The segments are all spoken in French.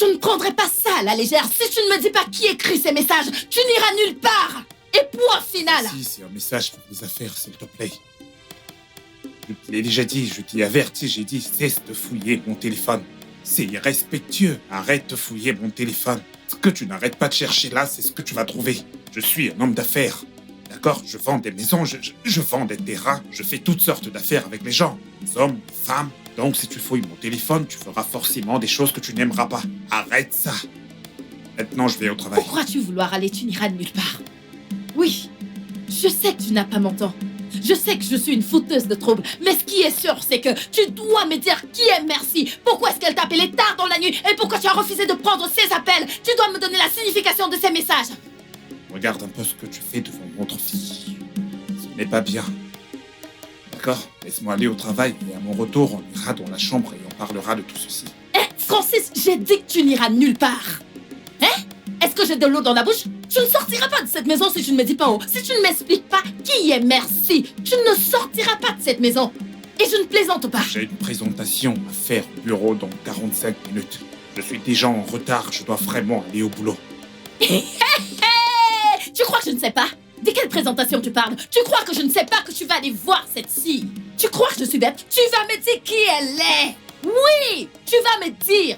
Je ne prendrai pas ça à la légère. Si tu ne me dis pas qui écrit ces messages, tu n'iras nulle part. Et point final. Si, c'est un message pour les affaires, s'il te plaît. Je te l'ai déjà dit, je t'ai averti, j'ai dit cesse de fouiller mon téléphone. C'est irrespectueux, arrête de fouiller mon téléphone. Ce que tu n'arrêtes pas de chercher là, c'est ce que tu vas trouver. Je suis un homme d'affaires. D'accord? Je vends des maisons, je vends des terrains, je fais toutes sortes d'affaires avec les gens. Des hommes, des femmes. Donc si tu fouilles mon téléphone, tu feras forcément des choses que tu n'aimeras pas. Arrête ça. Maintenant, je vais au travail. Pourquoi tu vouloir aller? Tu n'iras nulle part. Oui, je sais que tu n'as pas mon temps. Je sais que je suis une fouteuse de troubles, mais ce qui est sûr, c'est que tu dois me dire qui est Merci. Pourquoi est-ce qu'elle t'a appelé tard dans la nuit et pourquoi tu as refusé de prendre ses appels? Tu dois me donner la signification de ces messages. Regarde un peu ce que tu fais devant votre fille. Ce n'est pas bien. D'accord? Laisse-moi aller au travail et à mon retour, on ira dans la chambre et on parlera de tout ceci. Francis, j'ai dit que tu n'iras nulle part. Est-ce que j'ai de l'eau dans la bouche? Tu ne sortiras pas de cette maison si tu ne me dis pas où. Si tu ne m'expliques pas qui est Merci, tu ne sortiras pas de cette maison. Et je ne plaisante pas. J'ai une présentation à faire au bureau dans 45 minutes. Je suis déjà en retard, je dois vraiment aller au boulot. Tu crois que je ne sais pas? De quelle présentation tu parles? Tu crois que je ne sais pas que tu vas aller voir cette fille? Tu crois que je suis bête? Tu vas me dire qui elle est. Oui, tu vas me dire.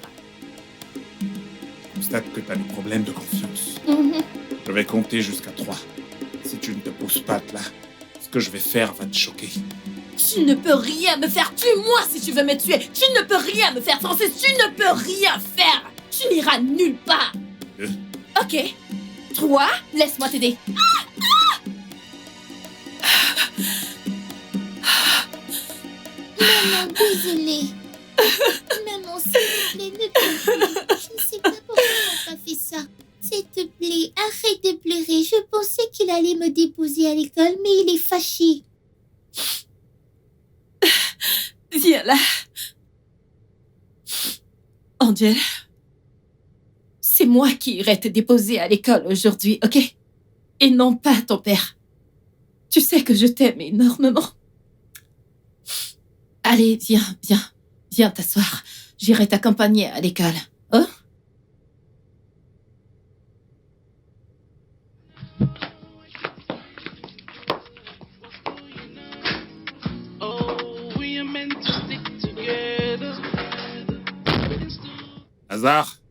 Je constate que tu as des problèmes de confiance. Je vais compter jusqu'à 3. Si tu ne te poses pas de là, ce que je vais faire va te choquer. Tu ne peux rien me faire. Tue-moi si tu veux me tuer. Tu ne peux rien me faire, Francis. Tu ne peux rien faire. Tu n'iras nulle part. Ok. 3, laisse-moi t'aider. Maman, désolée. Maman, s'il te plaît, ne pleure plus. Je ne sais pas pourquoi on a fait ça. S'il te plaît, arrête de pleurer. Je pensais qu'il allait me déposer à l'école, mais il est fâché. Viens là. Angel, c'est moi qui irai te déposer à l'école aujourd'hui, ok? Et non pas ton père. Tu sais que je t'aime énormément. Allez, viens t'asseoir. J'irai t'accompagner à l'école, hein? Lazare?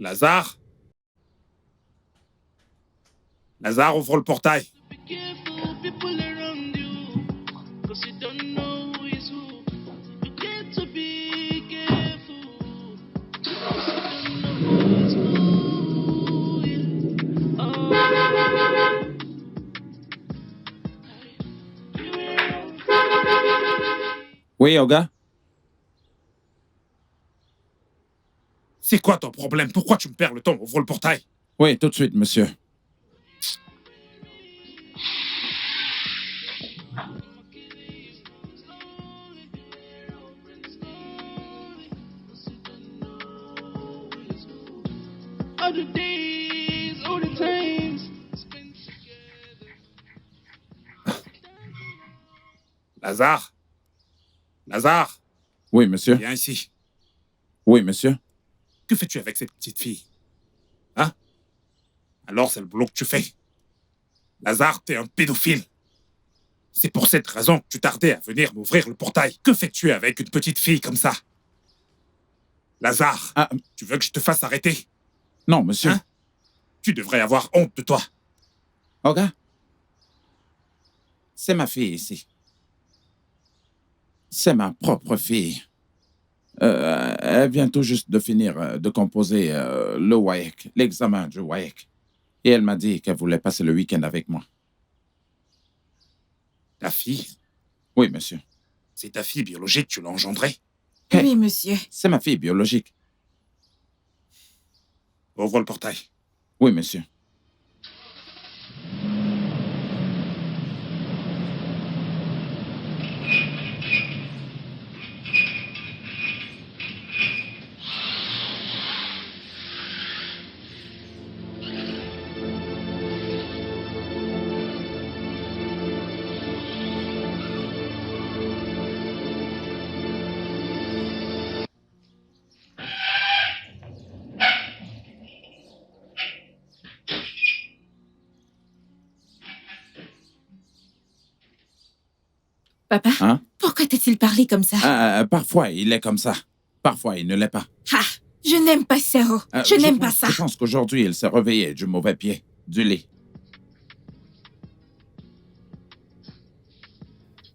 Lazare? Lazare, ouvre le portail. Oui, Olga? C'est quoi ton problème? Pourquoi tu me perds le temps? Ouvre le portail. Oui, tout de suite, monsieur. Lazare? Lazare? Oui, monsieur. Viens ici. Oui, monsieur. Que fais-tu avec cette petite fille? Hein? Alors c'est le boulot que tu fais. Lazare, t'es un pédophile. C'est pour cette raison que tu tardais à venir m'ouvrir le portail. Que fais-tu avec une petite fille comme ça? Lazare, tu veux que je te fasse arrêter? Non, monsieur. Hein? Tu devrais avoir honte de toi. Olga? C'est ma fille ici. C'est ma propre fille. Elle vient tout juste de finir de composer le WAEC, l'examen du WAEC. Et elle m'a dit qu'elle voulait passer le week-end avec moi. Ta fille? Oui, monsieur. C'est ta fille biologique, tu l'as engendrée? Hey, oui, monsieur. c'est ma fille biologique. Ouvre le portail. Oui, monsieur. Papa, Hein? pourquoi t'a-t-il parlé comme ça? Parfois, il est comme ça. Parfois, il ne l'est pas. Ah, je n'aime pas ça, oh. Je n'aime pas ça. Je pense qu'aujourd'hui, il s'est réveillé du mauvais pied, du lit.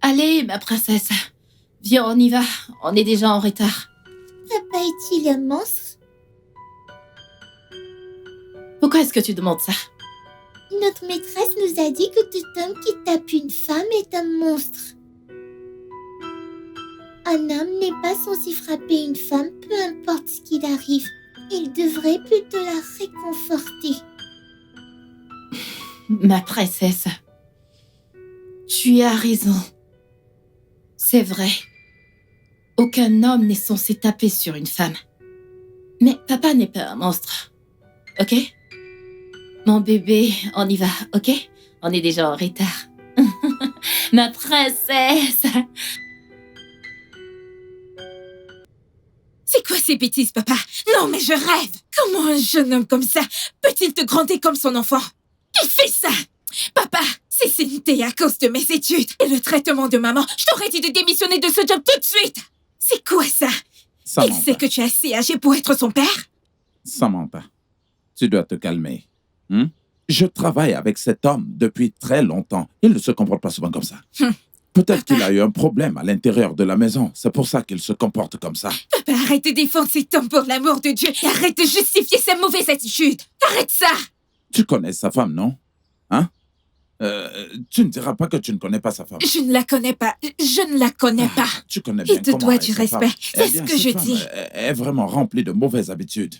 Allez, ma princesse. Viens, on y va. On est déjà en retard. Papa est-il un monstre? Pourquoi est-ce que tu demandes ça? Notre maîtresse nous a dit que tout homme qui tape une femme est un monstre. Un homme n'est pas censé frapper une femme, peu importe ce qu'il arrive. Il devrait plutôt la réconforter. Ma princesse. Tu as raison. C'est vrai. Aucun homme n'est censé taper sur une femme. Mais papa n'est pas un monstre. Ok? Mon bébé, on y va, ok? On est déjà en retard. Ma princesse! C'est quoi ces bêtises, papa? Non, mais je rêve! Comment un jeune homme comme ça peut-il te gronder comme son enfant? Qui fait ça? Papa, si c'était à cause de mes études et le traitement de maman, je t'aurais dit de démissionner de ce job tout de suite! C'est quoi ça? Il sait que tu es assez âgé pour être son père? Samantha, tu dois te calmer. Je travaille avec cet homme depuis très longtemps. Il ne se comporte pas souvent comme ça. Peut-être qu'il a eu un problème à l'intérieur de la maison. C'est pour ça qu'il se comporte comme ça. Papa, arrête de défendre cet homme pour l'amour de Dieu et arrête de justifier sa mauvaise attitude. Arrête ça! Tu connais sa femme, non? Hein? Tu ne diras pas que tu ne connais pas sa femme. Je ne la connais pas. Je ne la connais pas. Tu connais bien Il te comment doit est du sa femme. respect. C'est Eh ce bien, que je cette dis. femme est vraiment remplie de mauvaises habitudes.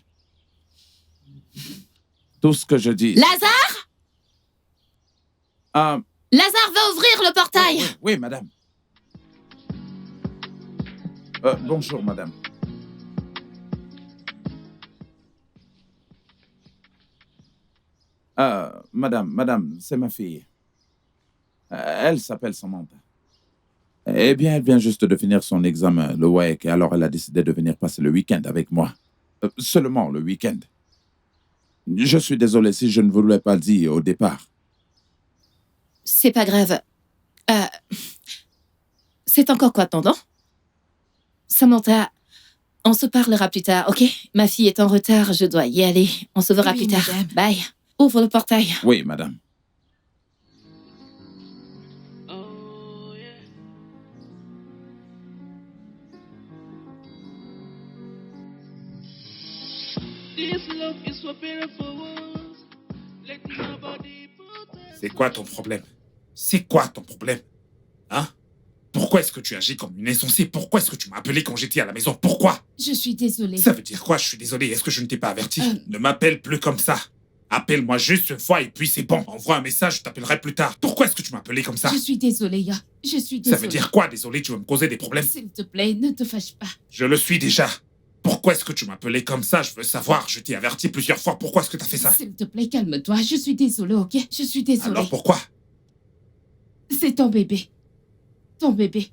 Tout ce que je dis... Lazare! Ah, Lazare va ouvrir le portail! oui, madame. Bonjour, madame. Madame, c'est ma fille. Elle s'appelle Samantha. Eh bien, elle vient juste de finir son examen, le WAEC, et alors elle a décidé de venir passer le week-end avec moi. Seulement le week-end. Je suis désolé si je ne voulais pas le dire au départ. C'est pas grave. C'est encore quoi ton nom? Samantha, on se parlera plus tard, ok? Ma fille est en retard, je dois y aller. On se verra Oui, plus tard. madame. Bye. Ouvre le portail. Oui, madame. C'est quoi ton problème? C'est quoi ton problème? Hein? Pourquoi est-ce que tu agis comme une insensée? Pourquoi est-ce que tu m'as appelé quand j'étais à la maison? Pourquoi? Je suis désolée. Ça veut dire quoi? Je suis désolé. Est-ce que je ne t'ai pas averti? Ne m'appelle plus comme ça. Appelle-moi juste une fois et puis c'est bon. Envoie un message, je t'appellerai plus tard. Pourquoi est-ce que tu m'as appelé comme ça? Je suis désolée, Ya. Je suis désolée. Ça veut dire quoi, désolé? Tu veux me causer des problèmes? S'il te plaît, ne te fâche pas. Je le suis déjà. Pourquoi est-ce que tu m'as appelé comme ça? Je veux savoir. Je t'ai averti plusieurs fois. Pourquoi est-ce que t'as fait ça? S'il te plaît, calme-toi. Je suis désolée, ok? Je suis désolée. Alors pourquoi? C'est ton bébé. Ton bébé.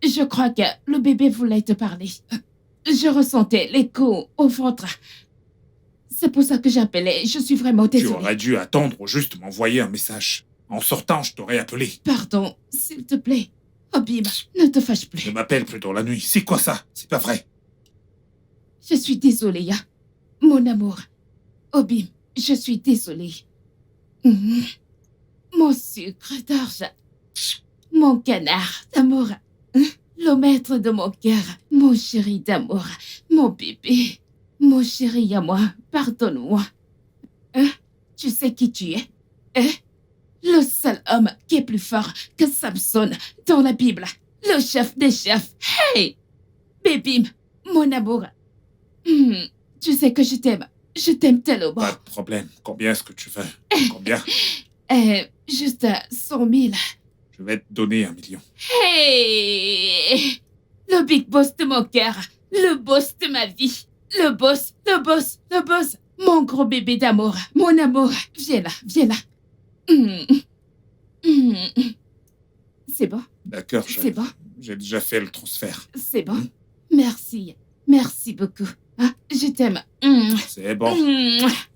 Je crois que le bébé voulait te parler. Je ressentais l'écho au ventre. C'est pour ça que j'appelais. Je suis vraiment Tu désolée. aurais dû attendre ou juste m'envoyer un message. En sortant, je t'aurais appelé. Pardon, s'il te plaît. Obim, ne te fâche Ne plus. m'appelle plus dans la nuit. C'est quoi ça? C'est pas vrai. Je suis désolée, Ya. Mon amour. Obim, je suis désolée. Mhm. Mon sucre d'orge. Mon canard d'amour. Le maître de mon cœur. Mon chéri d'amour. Mon bébé. Mon chéri à moi, pardonne-moi. Hein? Tu sais qui tu es? Hein? Le seul homme qui est plus fort que Samson dans la Bible. Le chef des chefs. Hey! Bébim, mon amour. Tu sais que je t'aime. Je t'aime tellement. Pas de problème. Combien est-ce que tu veux? Combien? Juste 100 000. Je vais te donner 1 million. Hey! Le big boss de mon cœur. Le boss de ma vie. Le boss, le boss, le boss. Mon gros bébé d'amour. Mon amour. Viens là, viens là. C'est bon, D'accord, c'est bon, j'ai déjà fait le transfert. c'est bon. Merci. Merci beaucoup. Ah, je t'aime. C'est bon.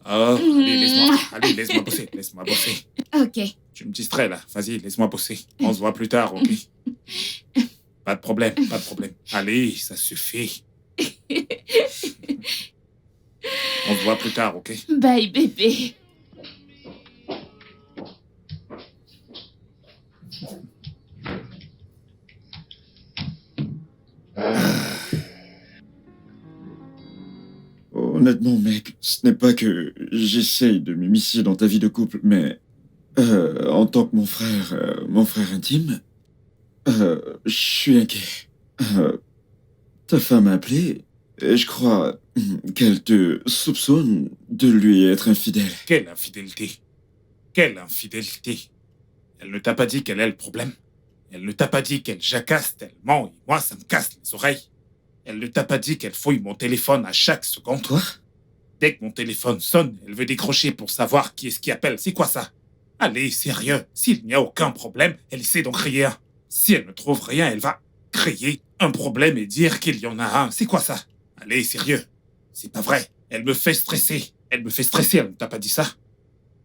Oh, allez, laisse-moi bosser, laisse-moi bosser. Ok. Tu me distrais là, vas-y, laisse-moi bosser. On se voit plus tard, ok? Pas de problème, pas de problème. Allez, ça suffit. On se voit plus tard, ok? Bye, bébé. Honnêtement, mec, ce n'est pas que j'essaye de m'immiscer dans ta vie de couple, mais en tant que mon frère intime, je suis inquiet. Ta femme a appelé et je crois qu'elle te soupçonne de lui être infidèle. Quelle infidélité? Quelle infidélité? Elle ne t'a pas dit quel est le problème? Elle ne t'a pas dit qu'elle jacasse tellement et moi, ça me casse les oreilles. Elle ne t'a pas dit qu'elle fouille mon téléphone à chaque seconde? Quoi? Dès que mon téléphone sonne, elle veut décrocher pour savoir qui est-ce qui appelle. C'est quoi ça? Allez, sérieux. S'il n'y a aucun problème, elle essaie d'en créer un. Si elle ne trouve rien, elle va créer un problème et dire qu'il y en a un. C'est quoi ça? Allez, sérieux. C'est pas vrai. Elle me fait stresser. Elle me fait stresser, elle ne t'a pas dit ça?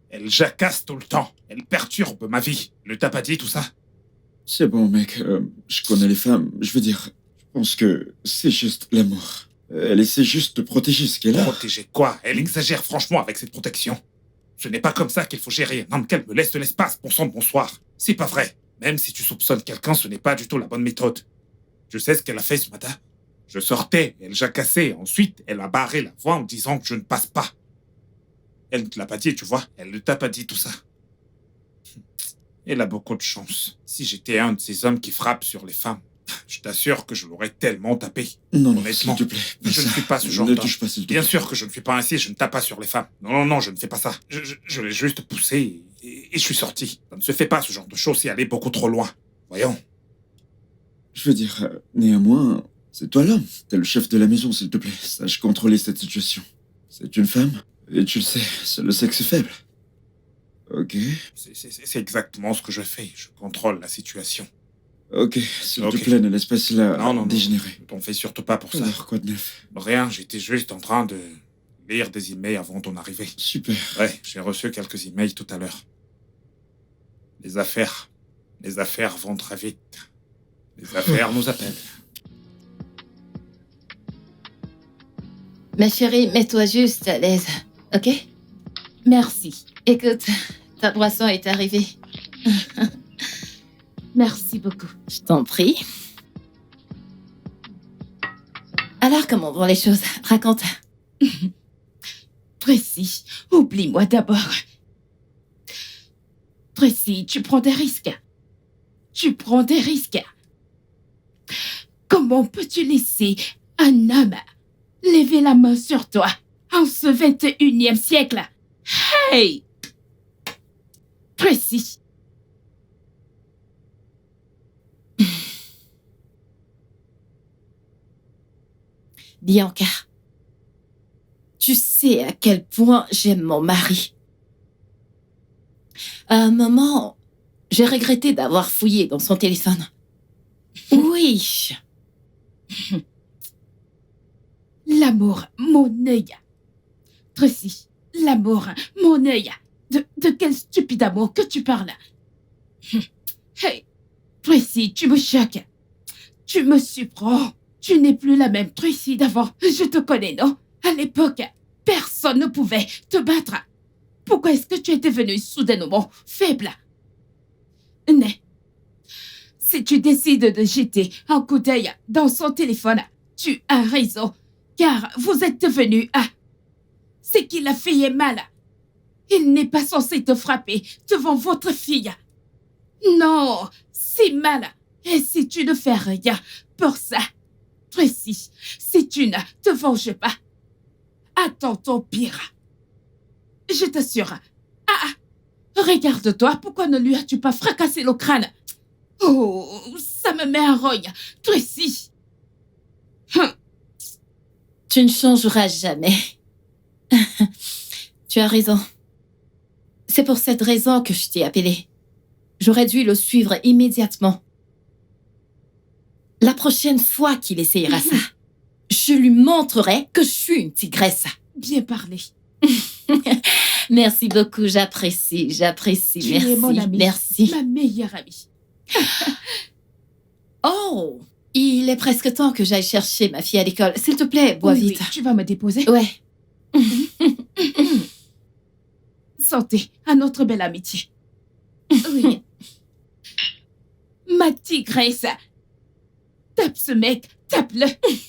Elle jacasse tout le temps. Elle perturbe ma vie. Elle ne t'a pas dit tout ça? C'est bon, mec, je connais les femmes. Je veux dire, je pense que c'est juste l'amour. Elle essaie juste de protéger ce qu'elle a. Protéger quoi? Elle exagère franchement avec cette protection. Ce n'est pas comme ça qu'il faut gérer un homme qu'elle me laisse de l'espace, bon sang de bonsoir. C'est pas vrai. Même si tu soupçonnes quelqu'un, ce n'est pas du tout la bonne méthode. Je sais ce qu'elle a fait ce matin. Je sortais, elle jacassait. Ensuite, elle a barré la voie en disant que je ne passe pas. Elle ne te l'a pas dit, tu vois. Elle ne t'a pas dit tout ça. Elle a beaucoup de chance. Si j'étais un de ces hommes qui frappent sur les femmes, je t'assure que je l'aurais tellement tapé. Non, non, Honnêtement, s'il te plaît. je ne suis pas ce genre Ne d'homme. touche pas, s'il te plaît. Bien sûr que je ne fais pas ainsi, je ne tape pas sur les femmes. Non, non, non, je ne fais pas ça. Je l'ai juste poussé et je suis sorti. Ça ne se fait pas ce genre de choses, c'est aller beaucoup trop loin. Voyons. Je veux dire, néanmoins, c'est toi l'homme. T'es le chef de la maison, s'il te plaît. Sache contrôler cette situation. C'est une femme, et tu le sais, c'est le sexe faible. Ok, C'est exactement ce que je fais. Je contrôle la situation. ok, s'il Ok. te plaît, ne laisse pas cela Non, non, non. dégénérer. Ne t'en fais surtout pas pour ça. Alors, quoi de neuf? Rien, j'étais juste en train de lire des emails avant ton arrivée. Super. Ouais, j'ai reçu quelques emails tout à l'heure. Les affaires vont très vite. Les affaires nous appellent. Ma chérie, mets-toi juste à l'aise, ok? Merci. Écoute, ta boisson est arrivée. Merci beaucoup. Je t'en prie. Alors, comment vont les choses? Raconte. Tracy, oublie-moi d'abord. Tracy, tu prends des risques. Tu prends des risques. Comment peux-tu laisser un homme lever la main sur toi en ce 21e siècle? Hey! Tracy! Bianca, tu sais à quel point j'aime mon mari. À un moment, j'ai regretté d'avoir fouillé dans son téléphone. Oui. L'amour, mon œil. Tracy, l'amour, mon œil. De quel stupide amour que tu parles? Hey, Tracy, tu me choques. Tu me surprends. Tu n'es plus la même Tracy d'avant. Je te connais, non? À l'époque, personne ne pouvait te battre. Pourquoi est-ce que tu es devenue soudainement faible? Mais, si tu décides de jeter un coup d'œil dans son téléphone, tu as raison, car vous êtes devenus un. C'est qu'il a fait mal. Il n'est pas censé te frapper devant votre fille. Non, c'est mal. Et si tu ne fais rien pour ça, Tracy, si tu ne te venges pas, attends ton pire. Je t'assure. Regarde-toi, pourquoi ne lui as-tu pas fracassé le crâne? Oh, ça me met un rogne. Tracy. Tu ne changeras jamais. Tu as raison. C'est pour cette raison que je t'ai appelé. J'aurais dû le suivre immédiatement. La prochaine fois qu'il essayera ça, je lui montrerai que je suis une tigresse. Bien parlé. Merci beaucoup, j'apprécie. Tu Merci, es mon amie, merci. ma meilleure amie. Oh, il est presque temps que j'aille chercher ma fille à l'école. S'il te plaît, bois Oui, vite. oui, tu vas me déposer? Ouais. Santé à notre belle amitié. Oui. Ma tigresse. Tape ce mec, tape-le.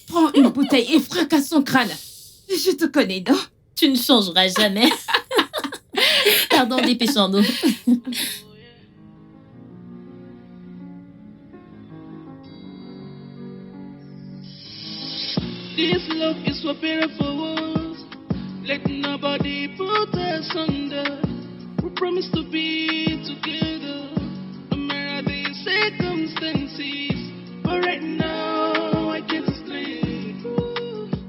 Prends une bouteille et fracasse son crâne. Je te connais, non? Tu ne changeras jamais. Pardon, dépêchons-nous. This love is for beautiful. Let nobody put us under. We promise to be together, no matter the circumstances. But right now, I can't explain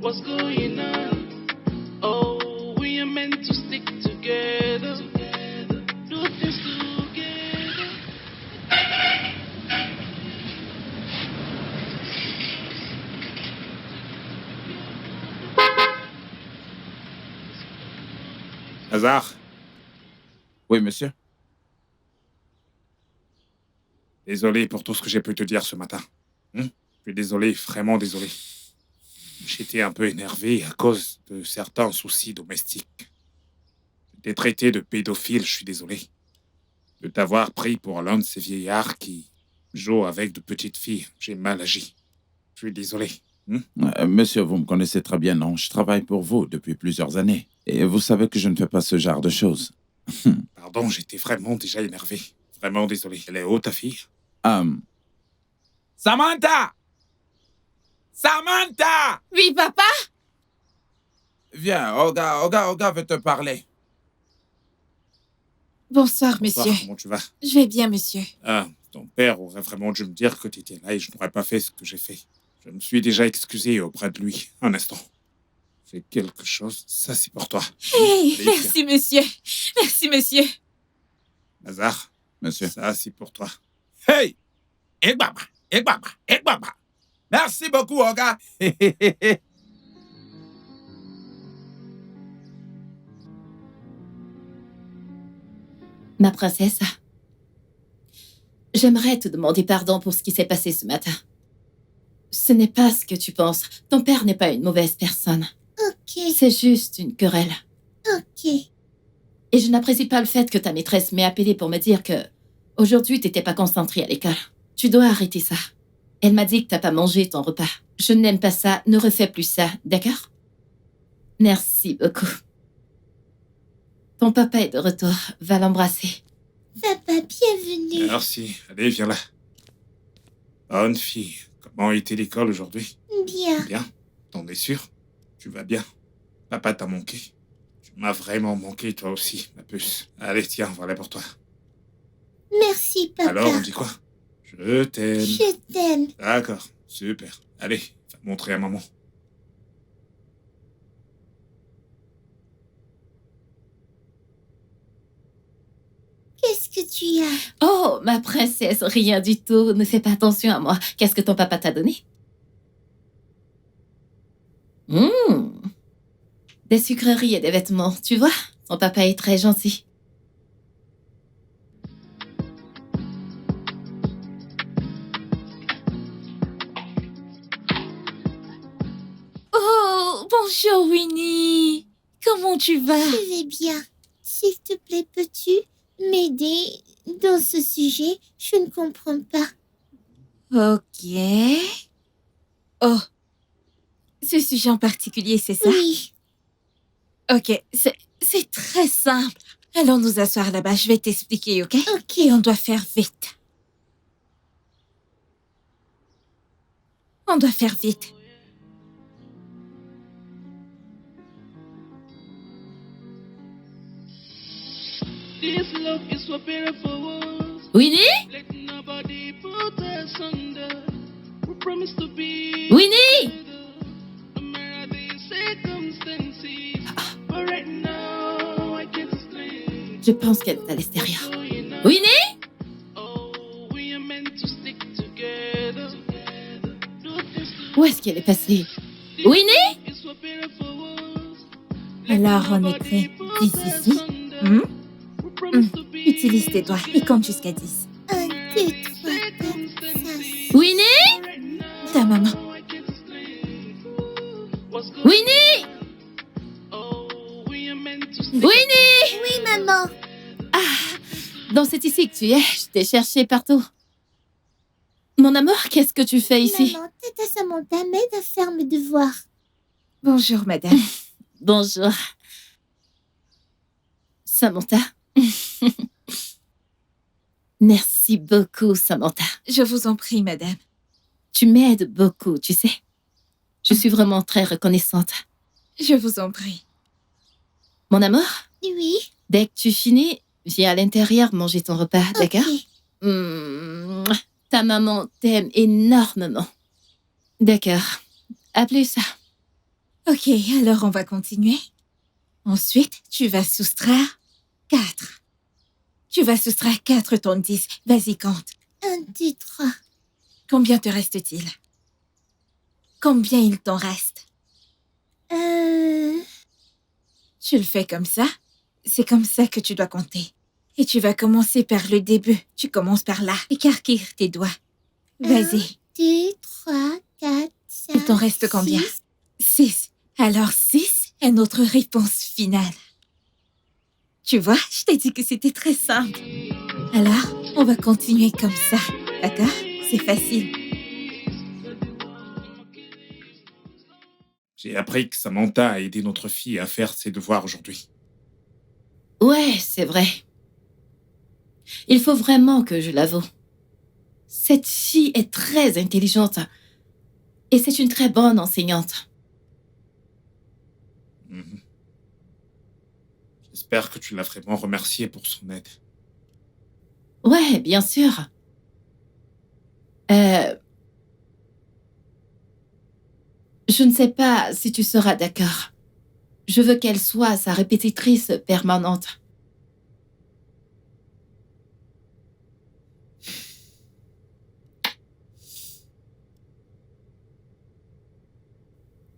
what's going on. Oh, we are meant to stick together, do things together. Hazard, Oui, monsieur. désolé pour tout ce que j'ai pu te dire ce matin. Je suis désolé, vraiment désolé. J'étais un peu énervé à cause de certains soucis domestiques. Je t'ai traité de pédophile, je suis désolé. De t'avoir pris pour l'un de ces vieillards qui jouent avec de petites filles. J'ai mal agi. Je suis désolé. Monsieur, vous me connaissez très bien, non? Je travaille pour vous depuis plusieurs années. Et vous savez que je ne fais pas ce genre de choses. Pardon, j'étais vraiment déjà énervé. Vraiment désolé. Elle est où, ta fille? Samantha! Samantha! Oui, papa? Viens, Olga veut te parler. Bonsoir, Bonsoir, monsieur. comment tu vas? Je vais bien, monsieur. Ah, ton père aurait vraiment dû me dire que tu étais là et je n'aurais pas fait ce que j'ai fait. Je me suis déjà excusé auprès de lui. Un instant. C'est quelque chose, ça c'est pour toi. Hey, Allez, merci, monsieur. Merci, monsieur. Lazare, Monsieur. ça c'est pour toi. Hey! Egbaba. Merci beaucoup, Olga. Ma princesse, j'aimerais te demander pardon pour ce qui s'est passé ce matin. Ce n'est pas ce que tu penses. Ton père n'est pas une mauvaise personne. Ok, C'est juste une querelle. ok. Et je n'apprécie pas le fait que ta maîtresse m'ait appelé pour me dire que aujourd'hui t'étais pas concentrée à l'école. Tu dois arrêter ça. Elle m'a dit que t'as pas mangé ton repas. Je n'aime pas ça. Ne refais plus ça, d'accord? Merci beaucoup. Ton papa est de retour. Va l'embrasser. Papa, bienvenue. Merci. Allez, viens là. Bonne fille. Comment était l'école aujourd'hui? Bien. Bien. T'en es sûr? Tu vas bien? Papa t'a manqué? Tu m'as vraiment manqué, toi aussi, ma puce. Allez, tiens, voilà pour toi. Merci, papa. Alors, on dit quoi? Je t'aime. Je t'aime. D'accord, super. Allez, va montrer à maman. Qu'est-ce que tu as? Oh, ma princesse, rien du tout. Ne fais pas attention à moi. Qu'est-ce que ton papa t'a donné? Des sucreries et des vêtements, tu vois? Ton papa est très gentil. Oh, bonjour, Winnie. Comment tu vas? Je vais bien. S'il te plaît, peux-tu m'aider dans ce sujet? Je ne comprends pas. Ok. Oh. Ce sujet en particulier, c'est ça? Oui. Ok, c'est très simple. Allons nous asseoir là-bas, je vais t'expliquer, ok? Ok. Et on doit faire vite. On doit faire vite. This love is for beautiful. Winnie? Let nobody put us under. We promise to be Winnie? together, no matter the circumstances. But right now, I can't explain Je pense qu'elle est à l'extérieur. what's going on. Winnie? Oh, we are meant to stick together. Do things Où est-ce qu'elle est passée? Winnie? is for beautiful. Alors, on écrit 10 ici. Utilise tes doigts et compte jusqu'à 10. 1, 2, 3, 4, Winnie? Ta maman. Winnie? Winnie? Oui, maman. Donc c'est ici que tu es. Je t'ai cherché partout. Mon amour, qu'est-ce que tu fais ici? Maman, Tata Samantha m'aide à faire mes devoirs. Bonjour, madame. Bonjour. Samantha. Merci beaucoup, Samantha. Je vous en prie, madame. Tu m'aides beaucoup, tu sais. Je suis vraiment très reconnaissante. Je vous en prie. Mon amour, Oui. dès que tu finis, viens à l'intérieur manger ton repas, d'accord? Ok. Ta maman t'aime énormément. D'accord. À plus. Ok, alors on va continuer. Ensuite, tu vas soustraire 4. Tu vas soustraire 4 ton 10. Vas-y, compte. 1, 2, 3. Combien te reste-t-il? Combien il t'en reste? Tu le fais comme ça. C'est comme ça que tu dois compter. Et tu vas commencer par le début. Tu commences par là. Écarquille tes doigts. Vas-y. 2, 3, 4, 5. Il t'en reste combien? 6. Alors 6 est notre réponse finale. Tu vois, je t'ai dit que c'était très simple. Alors, on va continuer comme ça. D'accord? C'est facile. J'ai appris que Samantha a aidé notre fille à faire ses devoirs aujourd'hui. Ouais, c'est vrai. Il faut vraiment que je l'avoue. Cette fille est très intelligente. Et c'est une très bonne enseignante. Mhm. J'espère que tu l'as vraiment remerciée pour son aide. Ouais, bien sûr. Je ne sais pas si tu seras d'accord. Je veux qu'elle soit sa répétitrice permanente.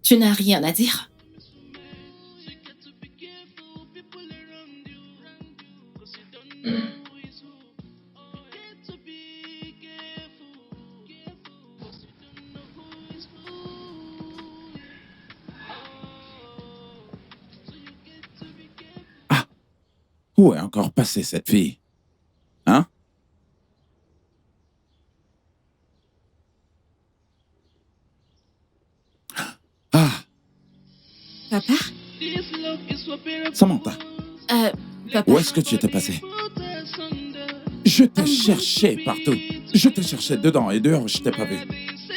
Tu n'as rien à dire? Où est encore passée cette fille? Hein? Ah, Papa? Samantha, Papa? où est-ce que tu étais passée? Je t'ai cherché partout. Je t'ai cherché dedans et dehors, je t'ai pas vu.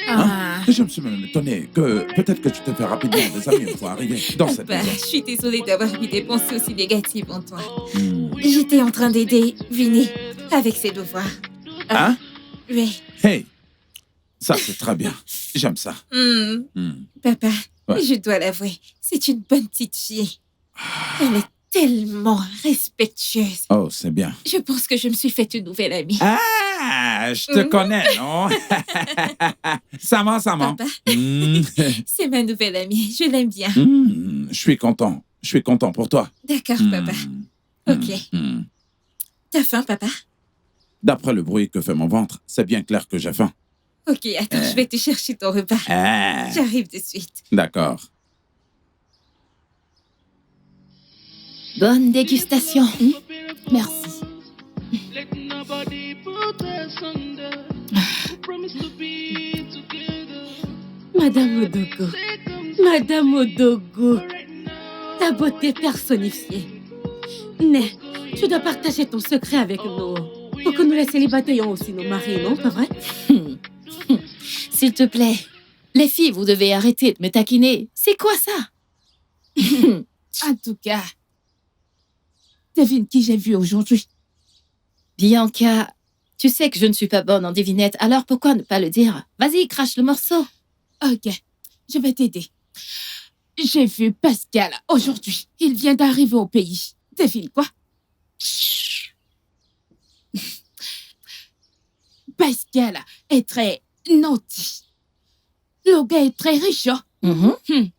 Ah. Et je me suis même étonné que peut-être que tu te fais rapidement des amis une fois arrivé dans cette Papa, maison. je suis désolée d'avoir mis des pensées aussi négatives en toi. Hmm. J'étais en train d'aider Vinny avec ses devoirs. Hein? Oui. Hey, ça c'est très bien. J'aime ça. Hmm. Papa, Ouais. je dois l'avouer, c'est une bonne petite fille. Elle est tellement respectueuse. Oh, c'est bien. Je pense que je me suis fait une nouvelle amie. Ah, je te connais, non? Sama. Papa, Hmm. c'est ma nouvelle amie. Je l'aime bien. Hmm. Je suis content. Je suis content pour toi. D'accord, papa. Ok. Hmm. T'as faim, papa? D'après le bruit que fait mon ventre, c'est bien clair que j'ai faim. Ok, attends, je vais te chercher ton repas. Ah, J'arrive de suite. d'accord. Bonne dégustation. Merci. Let nobody put us under. We promise to be together. Madame Odogo. Madame Odogo. Ta beauté personnifiée. Mais tu dois partager ton secret avec nous. Pour que nous les célibataires ayons aussi nos maris, non? Pas vrai? S'il te plaît, les filles, vous devez arrêter de me taquiner. C'est quoi ça? En tout cas, devine qui j'ai vu aujourd'hui. Bianca, tu sais que je ne suis pas bonne en devinette, alors pourquoi ne pas le dire? Vas-y, crache le morceau. Ok, je vais t'aider. J'ai vu Pascal aujourd'hui. Il vient d'arriver au pays. Devine quoi? Pascal est très naughty. Le gars est très riche. Hein? Mhm.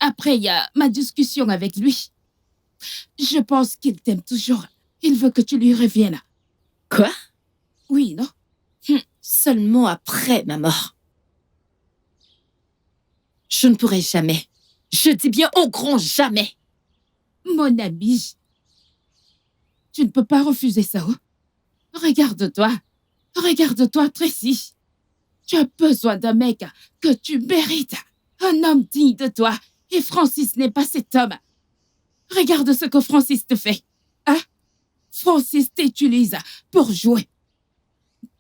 Après, il y a ma discussion avec lui. Je pense qu'il t'aime toujours. Il veut que tu lui reviennes. Quoi? Oui, non? Seulement après ma mort. Je ne pourrai jamais. Je dis bien au grand jamais. Mon ami, tu ne peux pas refuser ça. Oh. Regarde-toi. Regarde-toi, Tracy. Tu as besoin d'un mec que tu mérites. Un homme digne de toi. Et Francis n'est pas cet homme. Regarde ce que Francis te fait. Hein? Francis t'utilise pour jouer.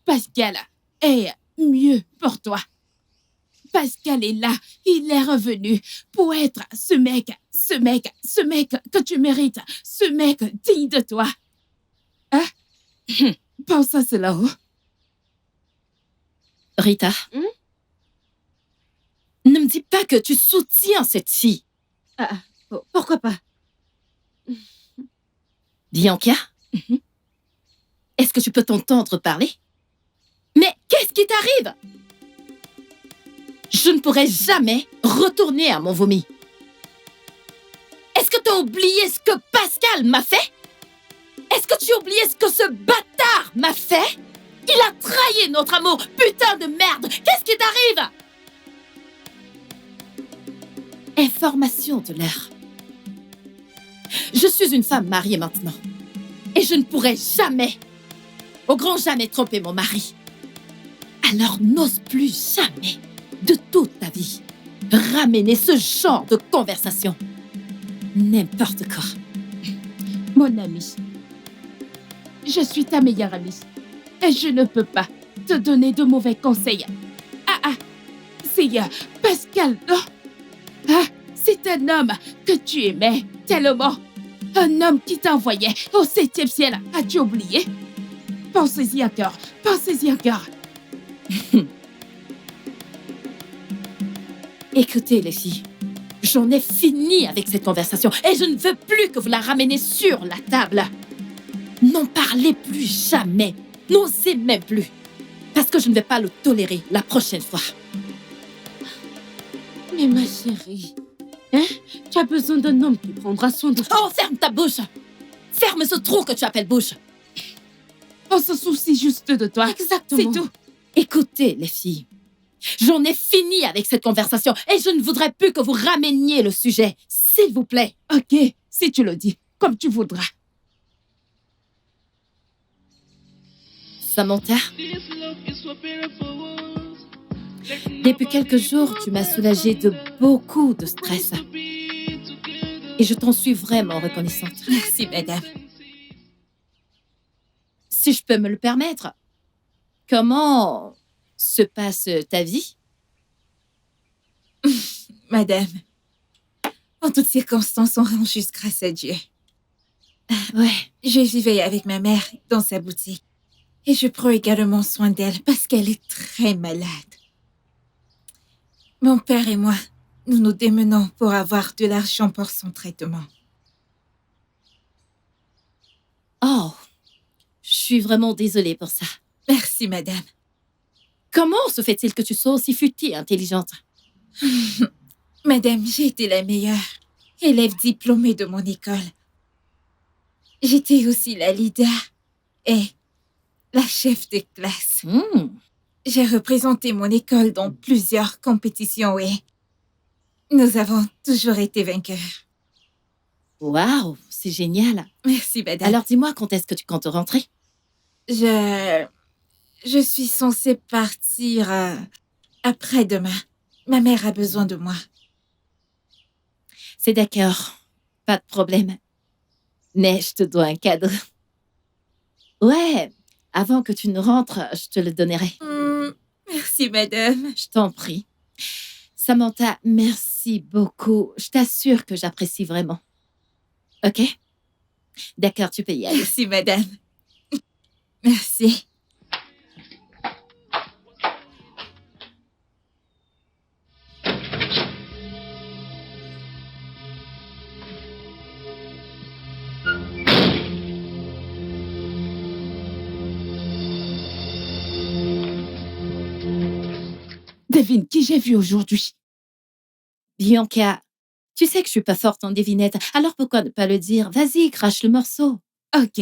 Pascal est mieux pour toi. Pascal est là. Il est revenu pour être ce mec que tu mérites. Ce mec digne de toi. Hein? Pense à cela. Oh. Rita, ne me dis pas que tu soutiens cette fille. Pourquoi pas? Bianca, est-ce que tu peux t'entendre parler? Mais qu'est-ce qui t'arrive? Je ne pourrai jamais retourner à mon vomi. Est-ce que tu as oublié ce que Pascal m'a fait? Est-ce que tu as oublié ce que ce bâtard m'a fait? Il a trahi notre amour, putain de merde! Qu'est-ce qui t'arrive? Information de l'heure. Je suis une femme mariée maintenant. Et je ne pourrai jamais, au grand jamais, tromper mon mari. Alors n'ose plus jamais, de toute ta vie, ramener ce genre de conversation. N'importe quoi. Mon ami, je suis ta meilleure amie. Et je ne peux pas te donner de mauvais conseils. C'est Pascal, non? C'est un homme que tu aimais tellement. Un homme qui t'envoyait au 7e ciel. As-tu oublié? Pensez-y encore. Pensez-y encore. Écoutez, les filles, j'en ai fini avec cette conversation et je ne veux plus que vous la rameniez sur la table. N'en parlez plus jamais. N'osez même plus. Parce que je ne vais pas le tolérer la prochaine fois. Mais ma chérie, hein? Tu as besoin d'un homme qui prendra soin de toi. Oh, ferme ta bouche! Ferme ce trou que tu appelles bouche! On se soucie juste de toi. Exactement. C'est tout. Écoutez, les filles, j'en ai fini avec cette conversation et je ne voudrais plus que vous rameniez le sujet. S'il vous plaît. Ok, si tu le dis, comme tu voudras. Samantha, depuis quelques jours, tu m'as soulagée de beaucoup de stress. Et je t'en suis vraiment reconnaissante. Merci, madame. Si je peux me le permettre, comment se passe ta vie? Madame, en toutes circonstances, on rend juste grâce à Dieu. Ouais. Je vivais avec ma mère dans sa boutique. Et je prends également soin d'elle parce qu'elle est très malade. Mon père et moi, nous nous démenons pour avoir de l'argent pour son traitement. Oh, je suis vraiment désolée pour ça. Merci, madame. Comment se fait-il que tu sois aussi futile et intelligente? Madame, j'ai été la meilleure élève diplômée de mon école. J'étais aussi la leader et la chef de classe. J'ai représenté mon école dans plusieurs compétitions et nous avons toujours été vainqueurs. Waouh, c'est génial. Merci, madame. Alors dis-moi, quand est-ce que tu comptes rentrer? Je suis censée partir après-demain. Ma mère a besoin de moi. C'est d'accord, pas de problème. Mais je te dois un cadeau. Ouais, avant que tu ne rentres, je te le donnerai. Merci, madame. Je t'en prie. Samantha, merci beaucoup. Je t'assure que j'apprécie vraiment. Ok? D'accord, tu peux y aller. Merci, madame. Merci. Devine qui j'ai vu aujourd'hui. Bianca, tu sais que je suis pas forte en devinette, alors pourquoi ne pas le dire? Vas-y, crache le morceau. Ok,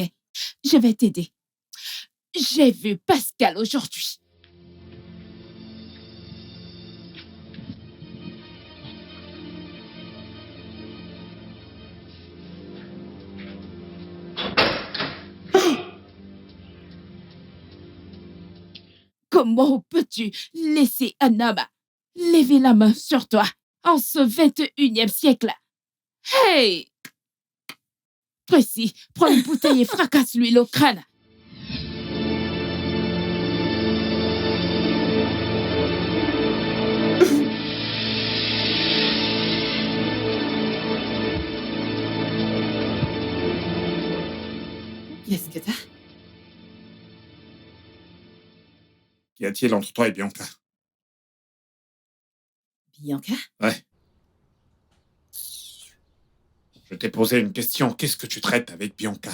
je vais t'aider. J'ai vu Pascal aujourd'hui. Comment peux-tu laisser un homme lever la main sur toi en ce 21e siècle? Hey! Précis, prends une bouteille et fracasse-lui le crâne. Qu'est-ce que t'as? Qu'y a-t-il entre toi et Bianca? Bianca? Ouais. Je t'ai posé une question. Qu'est-ce que tu traites avec Bianca?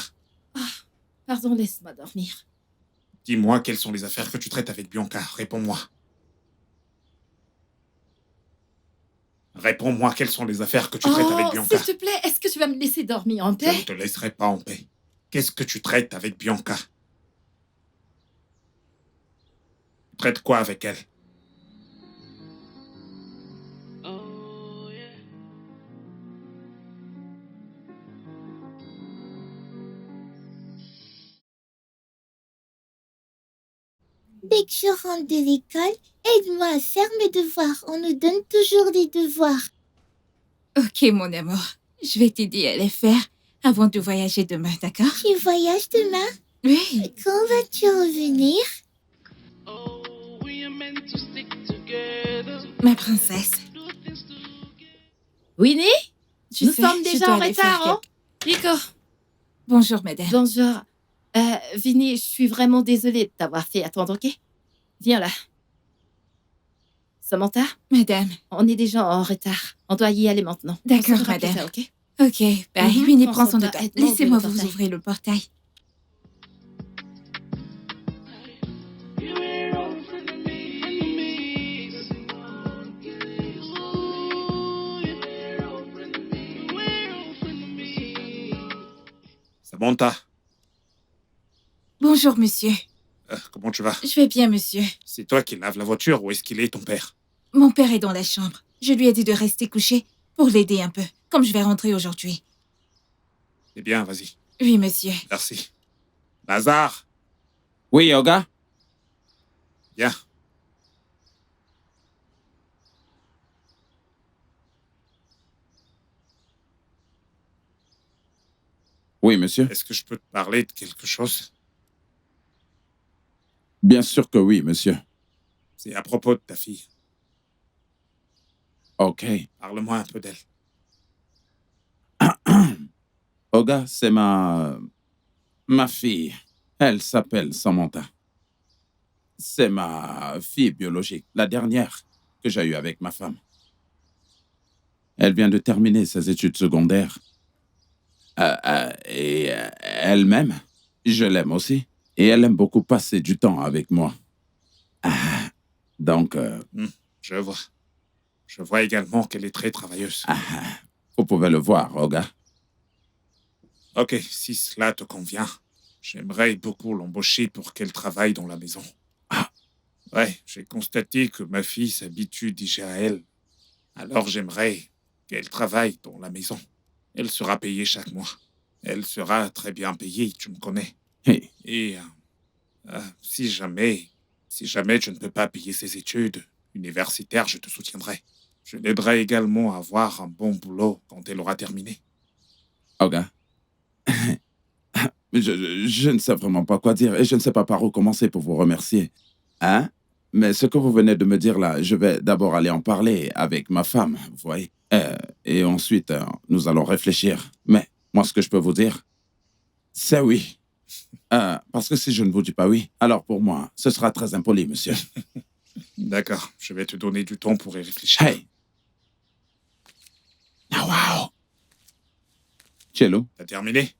Pardon, laisse-moi dormir. Dis-moi quelles sont les affaires que tu traites avec Bianca. Réponds-moi. Réponds-moi quelles sont les affaires que tu traites avec Bianca. S'il te plaît, est-ce que tu vas me laisser dormir en Je paix? ne te laisserai pas en paix. Qu'est-ce que tu traites avec Bianca? Tu traites quoi avec elle? Oh, yeah. Dès que je rentre de l'école, aide-moi à faire mes devoirs. On nous donne toujours des devoirs. Ok, mon amour. Je vais t'aider à les faire avant de voyager demain, d'accord? Tu voyages demain? Oui. Quand vas-tu revenir? Oh, we are meant to stick together. Ma princesse. Do things together. Winnie? Tu Nous sais, sommes je déjà dois en aller faire retard, hein? Nico, Bonjour, madame. bonjour. Vinnie, je suis vraiment désolée de t'avoir fait attendre, ok? Viens là. Samantha, Madame. on est déjà en retard. On doit y aller maintenant. D'accord, On se revoit plus madame. tard, ok? Ok, bye. Mhm. Winnie, Prends prends son son temps. temps. Aide-moi à Laissez-moi ouvrir le vous portail. ouvrir le portail. You were all enemies. Ooh, you were all enemies. You were all enemies. Samantha, Bonjour, monsieur. comment tu vas? Je vais bien, monsieur. C'est toi qui laves la voiture ou est-ce qu'il est ton père? Mon père est dans la chambre. Je lui ai dit de rester couché pour l'aider un peu, comme je vais rentrer aujourd'hui. Eh bien, vas-y. Oui, monsieur. Merci. Lazare, Oui, Oga? viens. Oui, monsieur. Est-ce que je peux te parler de quelque chose? Bien sûr que oui, monsieur. C'est à propos de ta fille. OK. Parle-moi un peu d'elle. Oga, c'est ma fille. Elle s'appelle Samantha. C'est ma fille biologique, la dernière que j'ai eue avec ma femme. Elle vient de terminer ses études secondaires. Et elle-même, je l'aime aussi. Et elle aime beaucoup passer du temps avec moi. Donc, Je vois. Je vois également qu'elle est très travailleuse. vous pouvez le voir, Oga. Ok, si cela te convient, j'aimerais beaucoup l'embaucher pour qu'elle travaille dans la maison. Ouais, j'ai constaté que ma fille s'habitue déjà à elle. Alors j'aimerais qu'elle travaille dans la maison. Elle sera payée chaque mois. Elle sera très bien payée, tu me connais. Hey, Et si jamais tu ne peux pas payer ses études universitaires, je te soutiendrai. Je l'aiderai également à avoir un bon boulot quand elle aura terminé. Oga. Je ne sais vraiment pas quoi dire et je ne sais pas par où commencer pour vous remercier. Hein? Mais ce que vous venez de me dire là, je vais d'abord aller en parler avec ma femme, vous voyez. Et ensuite, nous allons réfléchir. Mais moi, ce que je peux vous dire, c'est oui. Parce que si je ne vous dis pas oui, alors pour moi, ce sera très impoli, monsieur. D'accord, je vais te donner du temps pour y réfléchir. Hey! Ah, wow! Cello? T'as terminé?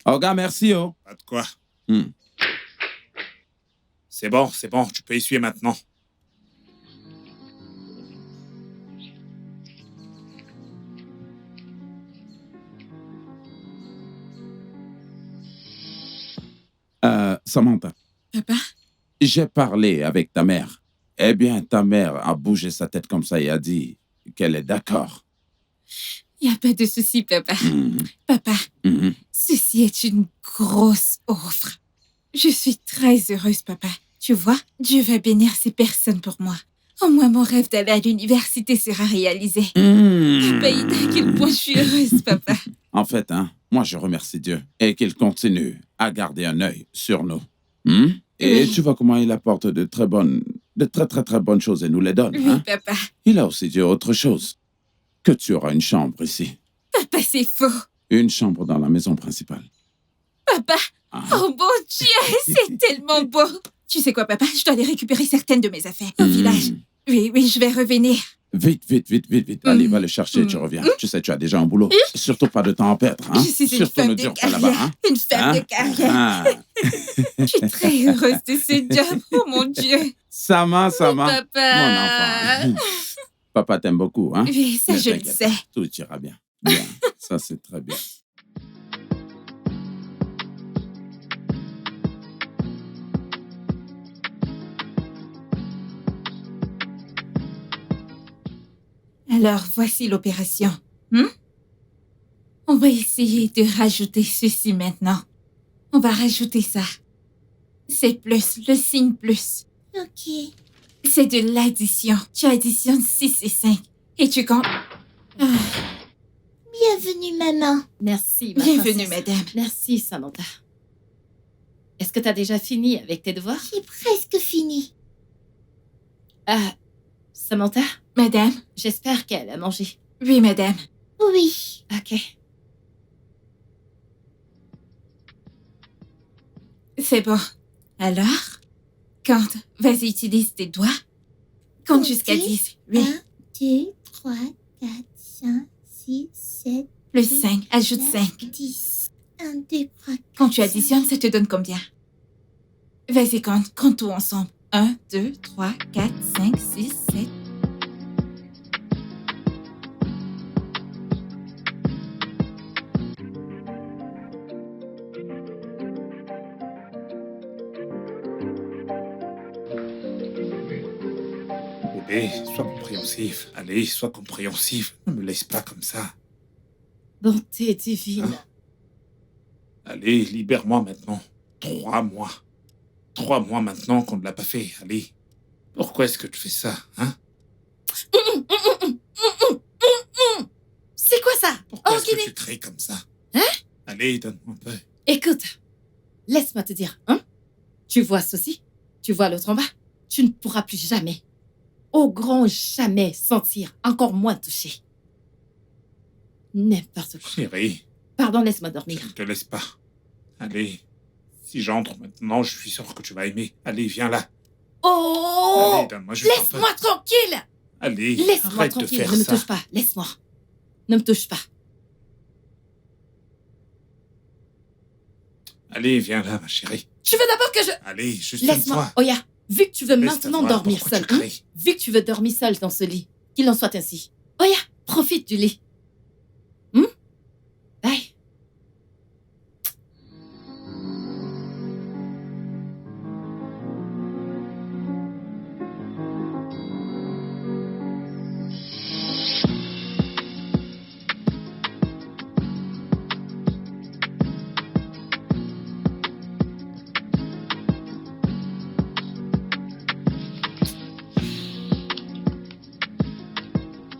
Oga, merci, oh! Pas de quoi. Hmm. C'est bon, tu peux essuyer maintenant. Samantha, Papa? J'ai parlé avec ta mère. Eh bien, ta mère a bougé sa tête comme ça et a dit qu'elle est d'accord. Il n'y a pas de souci, papa. Papa, ceci est une grosse offre. Je suis très heureuse, papa. Tu vois, Dieu va bénir ces personnes pour moi. Au moins, mon rêve d'aller à l'université sera réalisé. Papa, il dit à quel point je suis heureuse, papa. En fait, moi, je remercie Dieu et qu'il continue à garder un œil sur nous. Et Oui. tu vois comment il apporte de très bonnes choses et nous les donne. Oui, papa. Il a aussi dit autre chose. Que tu auras une chambre ici. Papa, c'est faux. Une chambre dans la maison principale. Papa, oh mon Dieu, c'est tellement beau. Tu sais quoi, papa? Je dois aller récupérer certaines de mes affaires au village. Oui, je vais revenir. Vite. Allez, va le chercher, tu reviens. Tu sais, tu as déjà un boulot. Surtout pas de temps à perdre. Je suis une Surtout femme ne de dure pas là-bas. carrière. Une femme de carrière. Je suis très heureuse de ce job. Oh mon Dieu. Sama. Papa. Mon enfant. Papa t'aime beaucoup, hein? Oui, ça, Ne je le t'inquiète sais. pas, tout ira bien. Bien, ça c'est très bien. Alors, voici l'opération. On va essayer de rajouter ceci maintenant. On va rajouter ça. C'est plus, le signe plus. Ok. C'est de l'addition. Tu additionnes 6 et 5. Et tu comptes... Bienvenue, maman. Merci, ma Bienvenue, princesse. madame. Merci, Samantha. Est-ce que tu as déjà fini avec tes devoirs? J'ai presque fini. Samantha, Madame? j'espère qu'elle a mangé. Oui, madame. Oui. Ok. C'est bon. Alors, compte. Vas-y, utilise tes doigts. Compte jusqu'à 10. Oui. 1, 2, 3, 4, 5, 6, 7, Plus 5. Ajoute 5. 10. 1, 2, 3, 4. Quand tu additionnes, ça te donne combien? Vas-y, compte. Compte tout ensemble. 1, 2, 3, 4, 5, 6, 7. Bébé, sois compréhensif. Allez, sois compréhensif. Ne me laisse pas comme ça. Bonté divine. Allez, libère-moi maintenant. 3 mois. 3 mois maintenant qu'on ne l'a pas fait. Allez. Pourquoi est-ce que tu fais ça, hein? C'est quoi ça? Pourquoi Oh, est-ce que Guinée. tu cries comme ça? Hein? Allez, donne-moi un peu. Écoute, laisse-moi te dire, hein? Tu vois ceci? Tu vois l'autre en bas? Tu ne pourras plus jamais, au grand jamais, sentir, encore moins toucher. N'importe quoi. Chérie, Pardon, laisse-moi je dormir. ne te laisse pas. Allez. Si j'entre maintenant, je suis sûr que tu vas aimer. Allez, viens là. Oh! Allez, donne-moi juste un peu. Laisse-moi tranquille! Allez, Laisse-moi arrête de tranquille, faire ne me ça. touche pas, laisse-moi. Ne me touche pas. Allez, viens là, ma chérie. Je veux d'abord que je... Allez, juste une Laisse-moi. fois. Oya, vu que tu veux Laisse maintenant voir dormir pourquoi seul, tu hein? cries. Vu que tu veux dormir seul dans ce lit, qu'il en soit ainsi. Oya, profite du lit. Bye.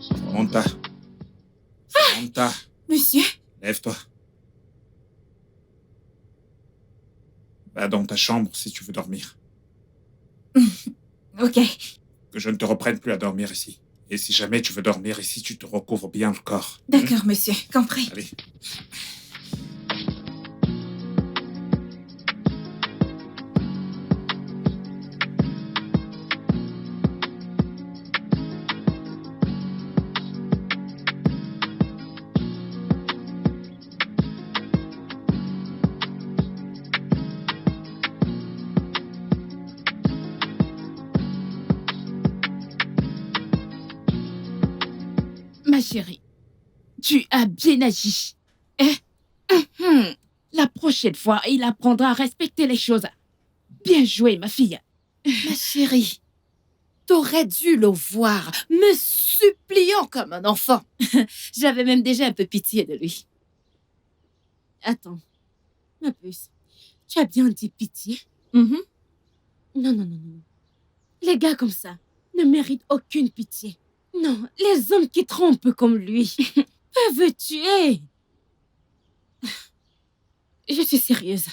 Samantha. Samantha, Monsieur? lève-toi. Va dans ta chambre si tu veux dormir. Ok. Que je ne te reprenne plus à dormir ici. Et si jamais tu veux dormir ici, tu te recouvres bien le corps. D'accord, monsieur. Compris. Allez. Ma chérie, tu as bien agi. La prochaine fois, il apprendra à respecter les choses. Bien joué, ma fille. Ma chérie, t'aurais dû le voir, me suppliant comme un enfant. J'avais même déjà un peu pitié de lui. Attends, ma puce, tu as bien dit pitié? Mhm. Non, non, non, non. Les gars comme ça ne méritent aucune pitié. Non, les hommes qui trompent comme lui peuvent tuer. Je suis sérieuse.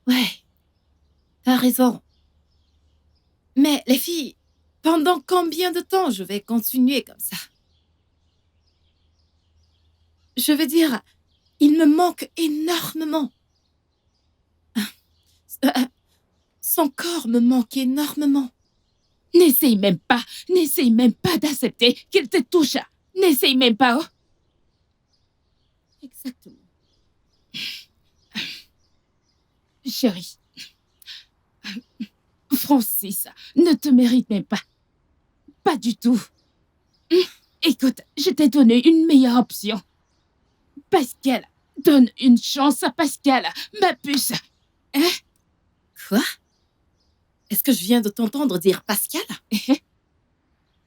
Ouais, t'as raison. Mais les filles, pendant combien de temps je vais continuer comme ça? Je veux dire, il me manque énormément. Son corps me manque énormément. N'essaye même pas d'accepter qu'il te touche. N'essaye même pas, oh. Exactement. Chérie, Francis ne te mérite même pas. Pas du tout. Écoute, je t'ai donné une meilleure option. Pascal, donne une chance à Pascal, ma puce. Hein? Quoi? Est-ce que je viens de t'entendre dire Pascal?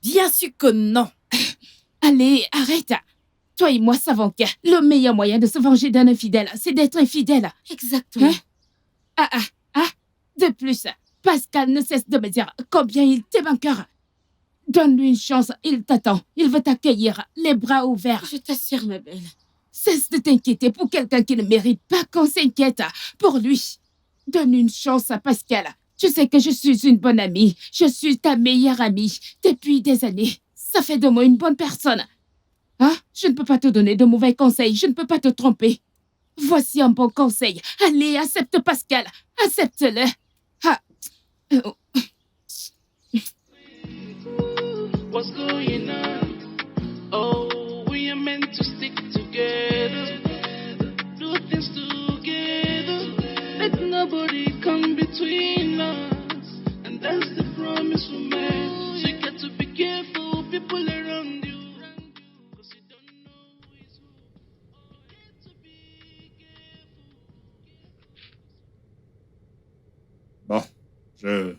Bien sûr que non. Allez, arrête. Toi et moi savons que le meilleur moyen de se venger d'un infidèle, c'est d'être infidèle. Exactement. De plus, Pascal ne cesse de me dire combien il t'aime encore. Donne-lui une chance, il t'attend. Il veut t'accueillir, les bras ouverts. Je t'assure, ma belle. Cesse de t'inquiéter pour quelqu'un qui ne mérite pas qu'on s'inquiète pour lui. Donne une chance à Pascal. Tu sais que je suis une bonne amie. Je suis ta meilleure amie depuis des années. Ça fait de moi une bonne personne. Hein? Je ne peux pas te donner de mauvais conseils. Je ne peux pas te tromper. Voici un bon conseil. Allez, accepte Pascal. Accepte-le. Ah. What's going on? Oh, we are meant to stick together, do things together. Let nobody come between us, and that's the promise we made. So you got to be careful, people around you, 'cause you don't know who is who. Oh, you got to be careful. Bon, je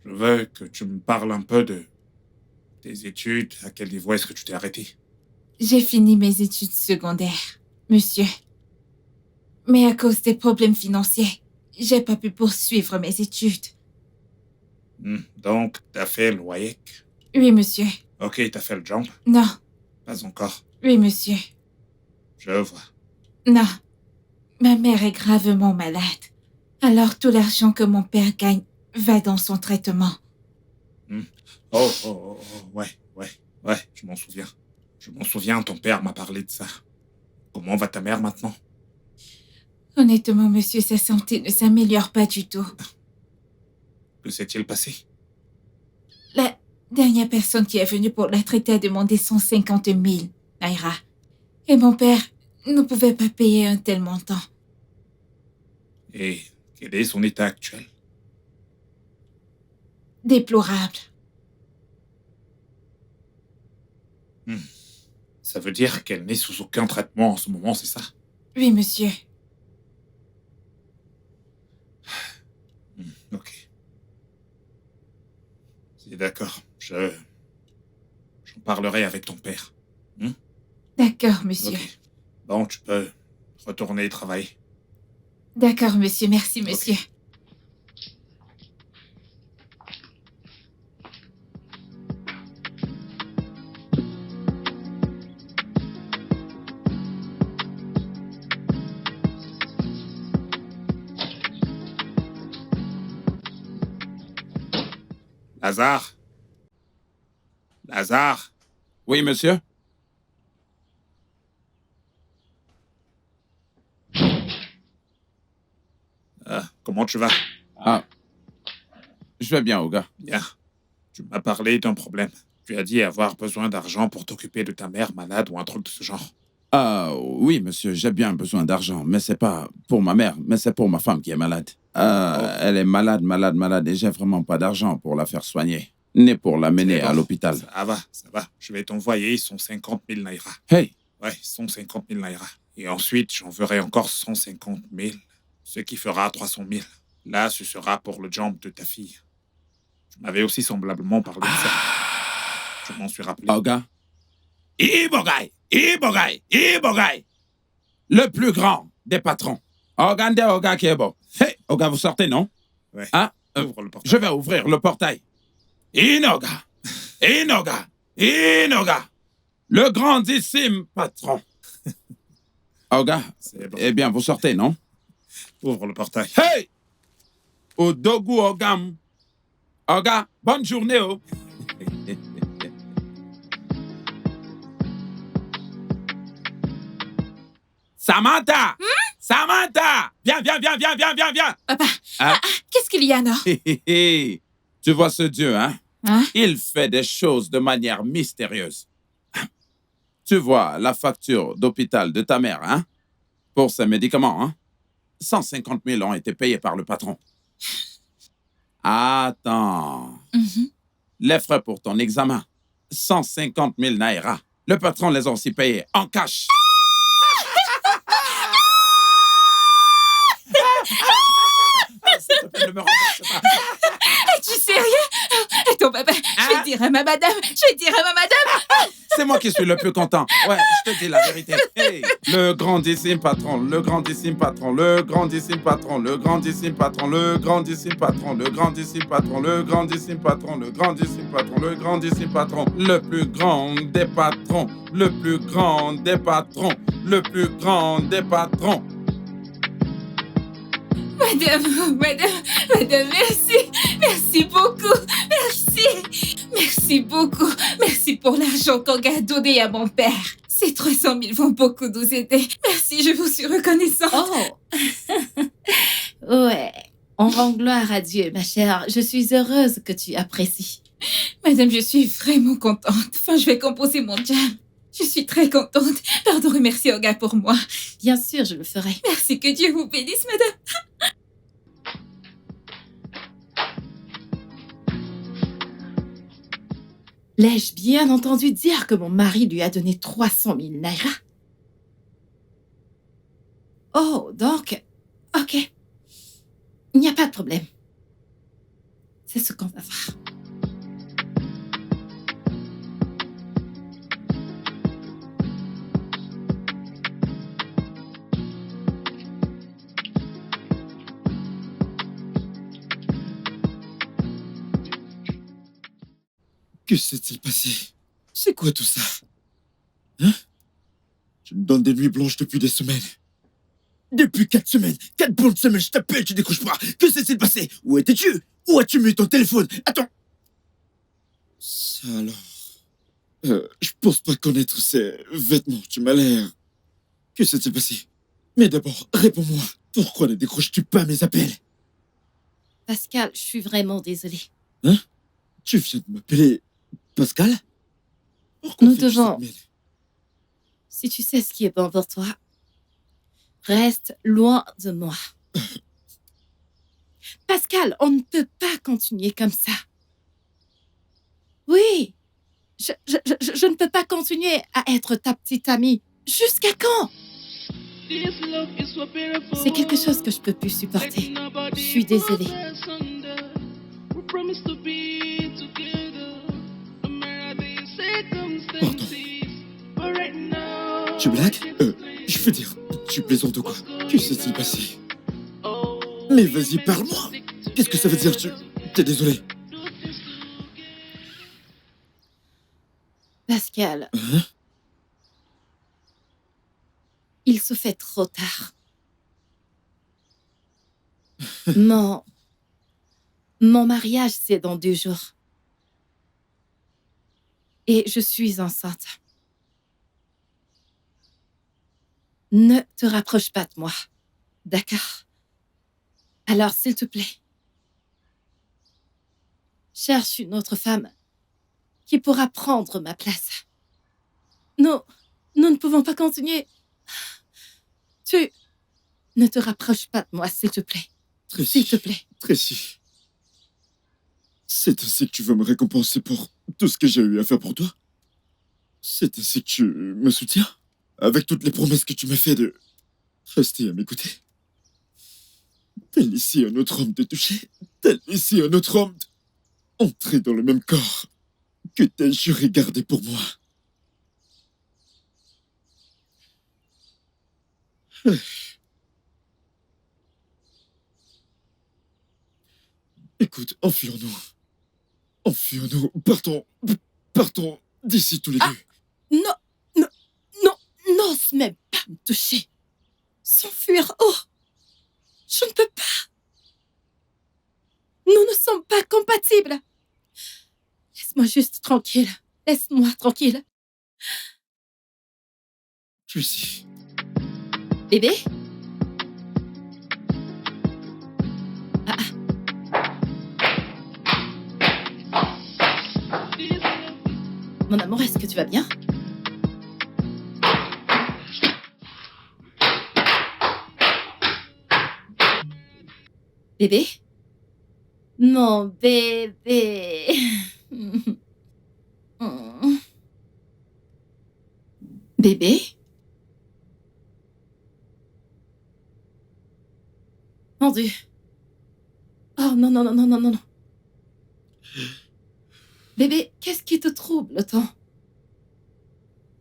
veux que tu me parles un peu de tes études. À quel niveau est-ce que tu t'es arrêté? J'ai fini mes études secondaires, monsieur. Mais à cause des problèmes financiers, j'ai pas pu poursuivre mes études. Donc, t'as fait le WAEC? Oui, monsieur. Ok, t'as fait le jump? Non. Pas encore. Oui, monsieur. Je vois. Non. Ma mère est gravement malade. Alors tout l'argent que mon père gagne va dans son traitement. Ouais, je m'en souviens. Je m'en souviens, ton père m'a parlé de ça. Comment va ta mère maintenant? Honnêtement, monsieur, sa santé ne s'améliore pas du tout. Que s'est-il passé? La dernière personne qui est venue pour la traiter a demandé 150 000 naira. Et mon père ne pouvait pas payer un tel montant. Et quel est son état actuel? Déplorable. Ça veut dire qu'elle n'est sous aucun traitement en ce moment, c'est ça? Oui, monsieur. Ok. C'est d'accord. J'en parlerai avec ton père. D'accord, monsieur. Ok. Bon, tu peux retourner travailler. D'accord, monsieur. Merci, monsieur. Lazare? Lazare? Oui, monsieur? Comment tu vas? Ah. Je vais bien, Oga. Bien. Tu m'as parlé d'un problème. Tu as dit avoir besoin d'argent pour t'occuper de ta mère malade ou un truc de ce genre. Ah, oui, monsieur, j'ai bien besoin d'argent, mais c'est pas pour ma mère, mais c'est pour ma femme qui est malade. Elle est malade, et j'ai vraiment pas d'argent pour la faire soigner, ni pour l'amener à l'hôpital. Ça va. Je vais t'envoyer son 50 000 naira. Hey! Ouais, son 50 000 naira. Et ensuite, j'enverrai encore 150 000, ce qui fera 300 000. Là, ce sera pour le job de ta fille. Tu m'avais aussi semblablement parlé de ça. Je m'en suis rappelé. Oga. Ibogay! Le plus grand des patrons. Ogande Oga Kebo. Hey, Oga, vous sortez, non? Ouais. Hein? Ouvre le portail. Je vais ouvrir le portail. Inoga! Le grandissime patron. Oga, C'est bon. eh bien, vous sortez, non? Ouvre le portail. Hey! Odogu Ogam. Oga, bonne journée, oh. Samantha! Samantha! Viens! Papa, Hein? qu'est-ce qu'il y a, non? Tu vois ce Dieu, hein? Hein? Il fait des choses de manière mystérieuse. Tu vois la facture d'hôpital de ta mère, hein? Pour ses médicaments, hein? 150 000 ont été payés par le patron. Attends. Mhm. Les frais pour ton examen, 150 000 naira. Le patron les a aussi payés en cash. S'il te plaît, ne me renverse pas. Es-tu sérieux? Attends, papa, je vais dire à ma madame. C'est moi qui suis le plus content. Ouais, je te dis la vérité. Hey, le grandissime patron, le grandissime patron, le grandissime patron, le grandissime patron, le grandissime patron, le grandissime patron, le grandissime patron, le grandissime patron, le grandissime patron, le plus grand des patrons, le plus grand des patrons, le plus grand des patrons. Madame, merci beaucoup, merci beaucoup, merci pour l'argent qu'Oga a donné à mon père. Ces 300 000 vont beaucoup nous aider. Merci, je vous suis reconnaissante. Oh Ouais. On rend gloire à Dieu, ma chère. Je suis heureuse que tu apprécies. Madame, je suis vraiment contente. Enfin, je vais composer mon jam. Je suis très contente. Pardon, remercie Oga pour moi. Bien sûr, je le ferai. Merci, que Dieu vous bénisse, madame. L'ai-je bien entendu dire que mon mari lui a donné 300 000 naira? Oh, donc... Ok. Il n'y a pas de problème. C'est ce qu'on va faire. Que s'est-il passé? C'est quoi tout ça? Hein? Tu me donnes des nuits blanches depuis des semaines. Depuis 4 semaines, 4 bonnes semaines, je t'appelle, tu décroches pas. Que s'est-il passé? Où étais-tu? Où as-tu mis ton téléphone? Attends. Ça alors. Je pense pas connaître ces vêtements, tu m'as l'air. Que s'est-il passé? Mais d'abord, réponds-moi. Pourquoi ne décroches-tu pas mes appels? Pascal, je suis vraiment désolée. Hein? Tu viens de m'appeler Pascal? Pourquoi Nous fais-tu devons- cette mêlée? Si tu sais ce qui est bon pour toi, reste loin de moi. Pascal, on ne peut pas continuer comme ça. Oui, je ne peux pas continuer à être ta petite amie. Jusqu'à quand? C'est quelque chose que je peux plus supporter. Je suis désolée. Pardon. Tu blagues? Je veux dire, tu plaisantes ou quoi? Que s'est-il passé? Mais vas-y, parle-moi. Qu'est-ce que ça veut dire? T'es désolé? Pascal, Hein? il se fait trop tard. Mon mariage, c'est dans 2 jours. Et je suis enceinte. Ne te rapproche pas de moi. D'accord? Alors, s'il te plaît, cherche une autre femme qui pourra prendre ma place. Nous ne pouvons pas continuer. Tu ne te rapproches pas de moi, s'il te plaît. Tracy. S'il te plaît. Tracy. C'est ainsi que tu veux me récompenser pour tout ce que j'ai eu à faire pour toi? C'est ainsi que tu me soutiens? avec toutes les promesses que tu m'as fait de rester à mes côtés. T'as laissé un autre homme te toucher. T'as laissé un autre homme entrer dans le même corps que t'as juré garder pour moi. Écoute, enfuyons-nous. Enfuyons-nous. Partons d'ici tous les Ah. deux. Non, non, non, n'ose même pas me toucher. S'enfuir, oh, je ne peux pas. Nous ne sommes pas compatibles. Laisse-moi juste tranquille. Laisse-moi tranquille. Tracy. Bébé? Mon amour, est-ce que tu vas bien? Bébé? Mon bébé. Bébé? Mon Dieu. Oh non, non, non, non, non, non, non. Bébé, qu'est-ce qui te trouble tant?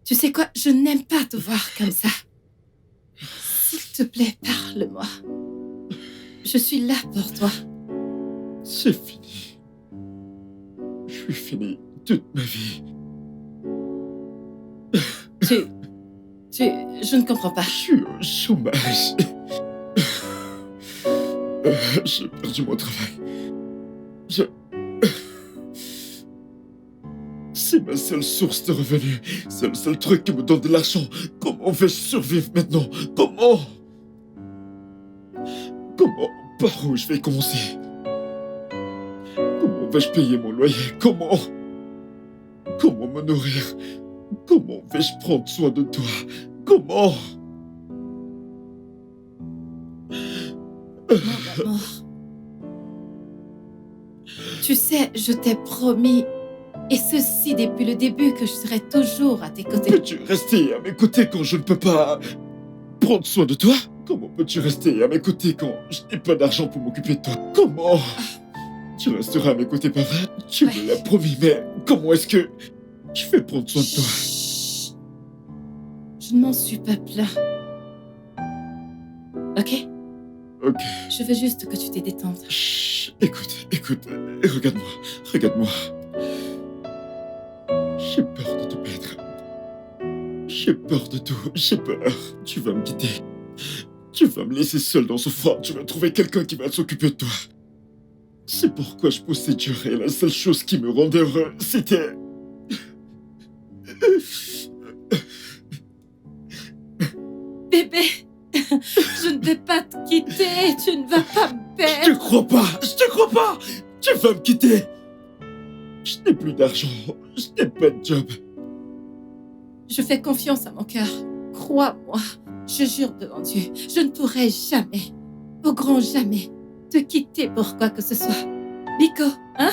Tu sais quoi, je n'aime pas te voir comme ça. S'il te plaît, parle-moi. Je suis là pour toi. C'est fini. Je suis fini toute ma vie. Je ne comprends pas. Je suis au chômage. J'ai perdu mon travail. C'est ma seule source de revenus. C'est le seul truc qui me donne de l'argent. Comment vais-je survivre maintenant? Comment? Par où je vais commencer? Comment vais-je payer mon loyer? Comment me nourrir? Comment vais-je prendre soin de toi? Comment? Mon amour. Tu sais, je t'ai promis, et ceci depuis le début, que je serai toujours à tes côtés. Peux-tu rester à mes côtés quand je ne peux pas prendre soin de toi? Comment peux-tu rester à mes côtés quand je n'ai pas d'argent pour m'occuper de toi? Comment? Tu resteras à mes côtés, pas vrai? Tu me l'as promis, mais comment est-ce que je vais prendre soin de toi? Chut. Je ne m'en suis pas plaint. Ok? Ok. Je veux juste que tu te détendes. Chut. Écoute, regarde-moi. J'ai peur de te perdre. J'ai peur de tout, j'ai peur. Tu vas me quitter. Tu vas me laisser seul dans ce froid. Tu vas trouver quelqu'un qui va s'occuper de toi. C'est pourquoi je poussais dur et la seule chose qui me rendait heureux, c'était... Bébé, je ne vais pas te quitter. Tu ne vas pas me Je perdre. te crois pas. Tu vas me quitter. Je n'ai plus d'argent. Je n'ai pas de job. Je fais confiance à mon cœur. Crois-moi, je jure devant Dieu, je ne pourrai jamais, au grand jamais, te quitter pour quoi que ce soit. Nico, hein?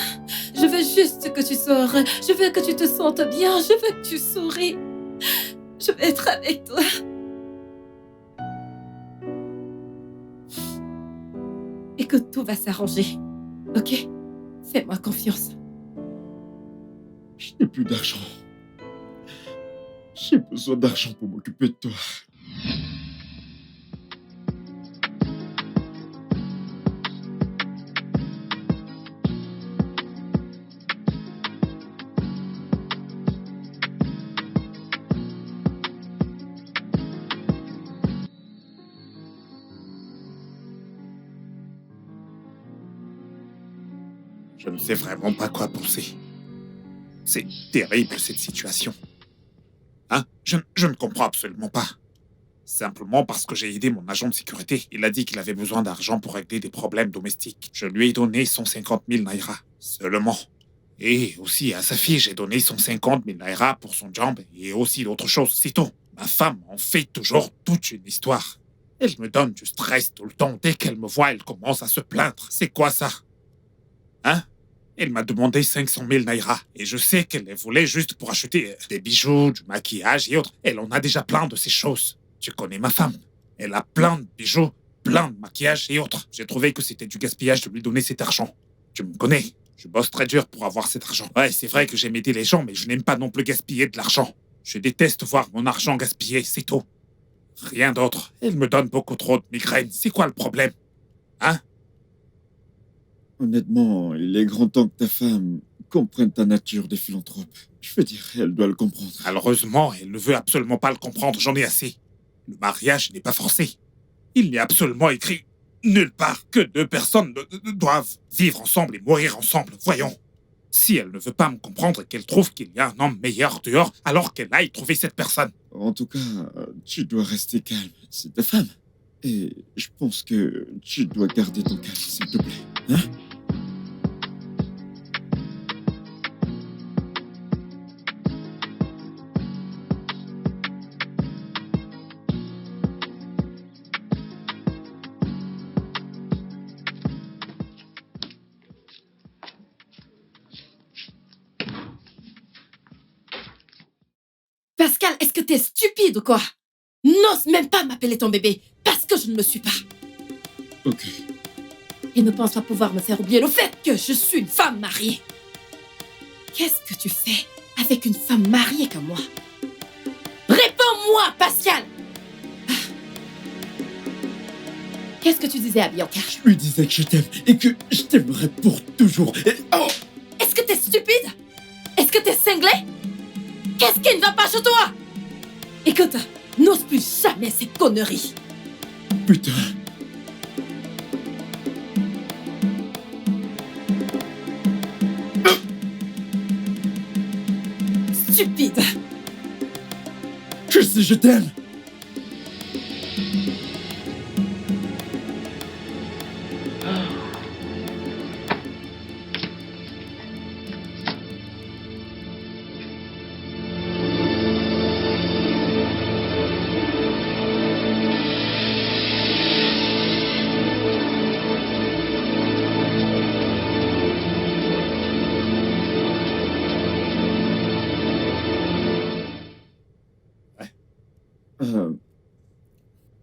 Je veux juste que tu sors. Je veux que tu te sentes bien. Je veux que tu souris. Je veux être avec toi. Écoute, tout va s'arranger. Ok? Fais-moi confiance. Je n'ai plus d'argent. J'ai besoin d'argent pour m'occuper de toi. Je ne sais vraiment pas quoi penser. C'est terrible, cette situation. Hein? Je ne comprends absolument pas. Simplement parce que j'ai aidé mon agent de sécurité. Il a dit qu'il avait besoin d'argent pour régler des problèmes domestiques. Je lui ai donné 150 000 naira. Seulement. Et aussi à sa fille, j'ai donné 150 000 naira pour son job et aussi d'autres choses. C'est tout. Ma femme en fait toujours toute une histoire. Elle me donne du stress tout le temps. Dès qu'elle me voit, elle commence à se plaindre. C'est quoi ça? Hein? Elle m'a demandé 500 000 naira. Et je sais qu'elle les voulait juste pour acheter des bijoux, du maquillage et autres. Elle en a déjà plein de ces choses. Tu connais ma femme. Elle a plein de bijoux, plein de maquillage et autres. J'ai trouvé que c'était du gaspillage de lui donner cet argent. Tu me connais. Je bosse très dur pour avoir cet argent. Ouais, c'est vrai que j'aime aider les gens, mais je n'aime pas non plus gaspiller de l'argent. Je déteste voir mon argent gaspillé, c'est tout. Rien d'autre. Elle me donne beaucoup trop de migraines. C'est quoi le problème? Hein? Honnêtement, il est grand temps que ta femme comprenne ta nature de philanthrope. Je veux dire, elle doit le comprendre. Malheureusement, elle ne veut absolument pas le comprendre, j'en ai assez. Le mariage n'est pas forcé. Il n'est absolument écrit nulle part que deux personnes doivent vivre ensemble et mourir ensemble. Voyons. Si elle ne veut pas me comprendre et qu'elle trouve qu'il y a un homme meilleur dehors, alors qu'elle aille trouver cette personne. En tout cas, tu dois rester calme. C'est ta femme. Et je pense que tu dois garder ton calme, s'il te plaît. Hein? Pascal, est-ce que t'es stupide ou quoi? N'ose même pas m'appeler ton bébé, parce que je ne le suis pas. Ok. Et ne pense pas pouvoir me faire oublier le fait que je suis une femme mariée. Qu'est-ce que tu fais avec une femme mariée comme moi? Réponds-moi, Pascal! Qu'est-ce que tu disais à Bianca? Je lui disais que je t'aime et que je t'aimerai pour toujours. Et... Oh! Est-ce que t'es stupide? Est-ce que t'es cinglé? Qu'est-ce qui ne va pas chez toi? Écoute, n'ose plus jamais ces conneries. Putain. Stupide. Je sais, je t'aime.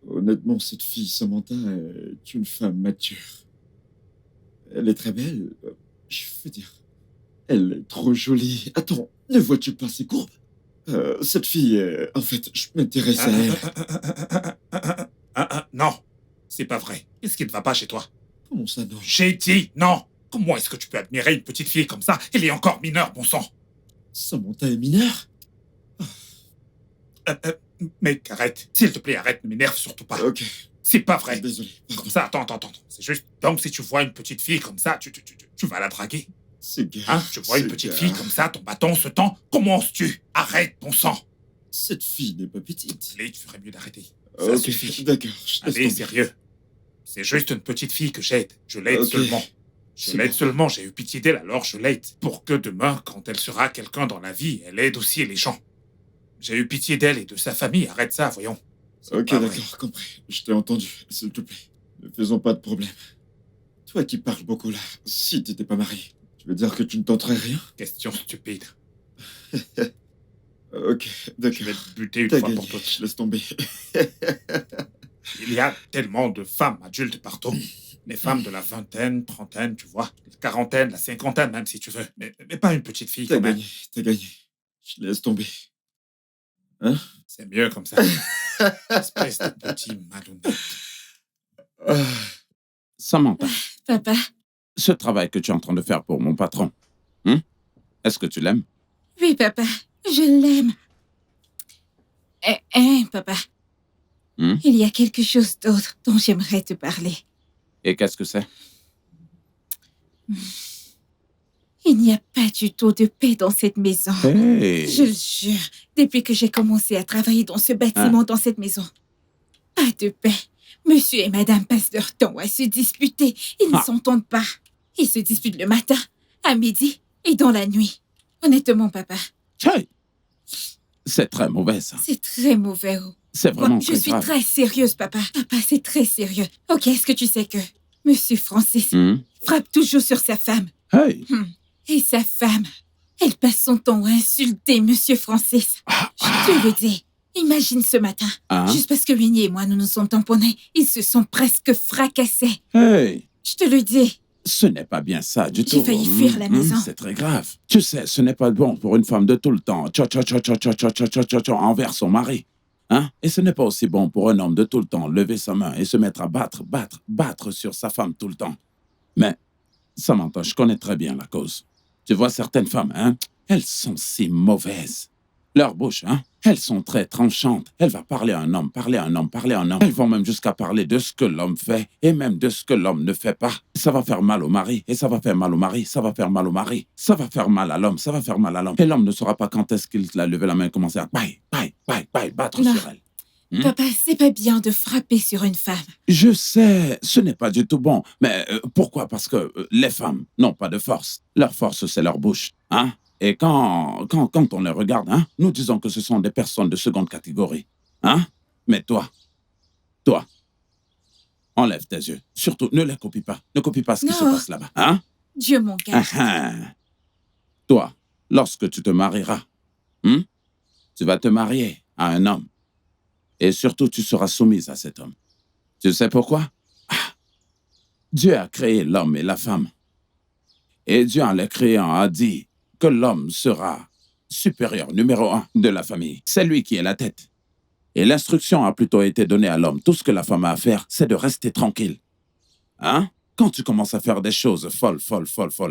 Honnêtement, cette fille, Samantha, est une femme mature. Elle est très belle. Je veux dire, elle est trop jolie. Attends, ne vois-tu pas ses courbes? Cette fille, en fait, je m'intéresse à elle. Non, c'est pas vrai. Qu'est-ce qui ne va pas chez toi? Comment ça, non? J'ai dit non. Comment est-ce que tu peux admirer une petite fille comme ça? Elle est encore mineure, bon sang. Samantha est mineure? Mec, arrête. S'il te plaît, arrête, ne m'énerve surtout pas. Ok, C'est pas vrai. désolé. Pardon. Comme ça, attends. C'est juste, donc si tu vois une petite fille comme ça, tu vas la draguer. C'est gay. Hein? Tu vois une petite fille comme ça, ton bâton se tend, comment oses-tu? Arrête, bon sang. Cette fille n'est pas petite. Allez, tu ferais mieux d'arrêter. Ça Ok, suffit. d'accord. je laisse Allez, tomber. sérieux. C'est juste une petite fille que j'aide. Je l'aide Ok. seulement. Je C'est l'aide bon. seulement, j'ai eu pitié d'elle, alors je l'aide. Pour que demain, quand elle sera quelqu'un dans la vie, elle aide aussi les gens. J'ai eu pitié d'elle et de sa famille, arrête ça, voyons. C'est Ok, pas vrai. d'accord, compris. Je t'ai entendu, s'il te plaît. Ne faisons pas de problème. Toi qui parles beaucoup là, si t'étais pas marié, tu veux dire que tu ne tenterais rien? Question stupide. Ok, Je d'accord. vais te buter une T'as fois gagné, pour toutes. je laisse tomber. Il y a tellement de femmes adultes partout. Les femmes de la vingtaine, trentaine, tu vois. La quarantaine, la cinquantaine même si tu veux. Mais pas une petite fille T'as quand même. gagné, t'as gagné. Je laisse tomber. Hein? C'est mieux comme ça. Espèce de petit malhonnête. Ah, Samantha, Papa, ce travail que tu es en train de faire pour mon patron, est-ce que tu l'aimes? oui, papa, je l'aime. Papa, il y a quelque chose d'autre dont j'aimerais te parler. Et qu'est-ce que c'est? Il n'y a pas du tout de paix dans cette maison. Hey! Je le jure, depuis que j'ai commencé à travailler dans ce bâtiment, dans cette maison. Pas de paix. Monsieur et madame passent leur temps à se disputer. Ils ne s'entendent pas. Ils se disputent le matin, à midi et dans la nuit. Honnêtement, papa, Hey! C'est très mauvais, ça. c'est très mauvais. C'est vraiment Je très suis grave. très sérieuse, papa. Papa, c'est très sérieux. Ok, est-ce que tu sais que Monsieur Francis Hmm? frappe toujours sur sa femme? Hey! Et sa femme, elle passe son temps à insulter Monsieur Francis. Je te le dis. Imagine ce matin, juste parce que Winnie et moi nous nous sommes tamponnés, ils se sont presque fracassés. Hey, Je te le dis. ce n'est pas bien ça du tout. J'ai failli fuir la maison. C'est très grave. Tu sais, ce n'est pas bon pour une femme de tout le temps envers son mari. Hein? Et ce n'est pas aussi bon pour un homme de tout le temps lever sa main et se mettre à battre sur sa femme tout le temps. Mais, Samantha, je connais très bien la cause. Tu vois, certaines femmes, hein, elles sont si mauvaises. Leurs bouches, hein, elles sont très tranchantes. Elles vont parler à un homme. Elles vont même jusqu'à parler de ce que l'homme fait et même de ce que l'homme ne fait pas. Ça va faire mal au mari, et ça va faire mal au mari, ça va faire mal au mari, ça va faire mal à l'homme, ça va faire mal à l'homme. Et l'homme ne saura pas quand est-ce qu'il a levé la main et commencé à battre Non. sur elle. Papa, c'est pas bien de frapper sur une femme. Je sais, ce n'est pas du tout bon. Mais pourquoi? Parce que les femmes n'ont pas de force. Leur force, c'est leur bouche. Hein? Et quand on les regarde, hein, nous disons que ce sont des personnes de seconde catégorie. Hein? Mais toi, enlève tes yeux. Surtout, ne les copie pas. Ne copie pas ce qui se passe là-bas. Hein? Dieu mon gars. Toi, lorsque tu te marieras, tu vas te marier à un homme. Et surtout, tu seras soumise à cet homme. Tu sais pourquoi? Dieu a créé l'homme et la femme. Et Dieu, en les créant, a dit que l'homme sera supérieur, numéro 1 de la famille. C'est lui qui est la tête. Et l'instruction a plutôt été donnée à l'homme. Tout ce que la femme a à faire, c'est de rester tranquille. Hein? Quand tu commences à faire des choses folles,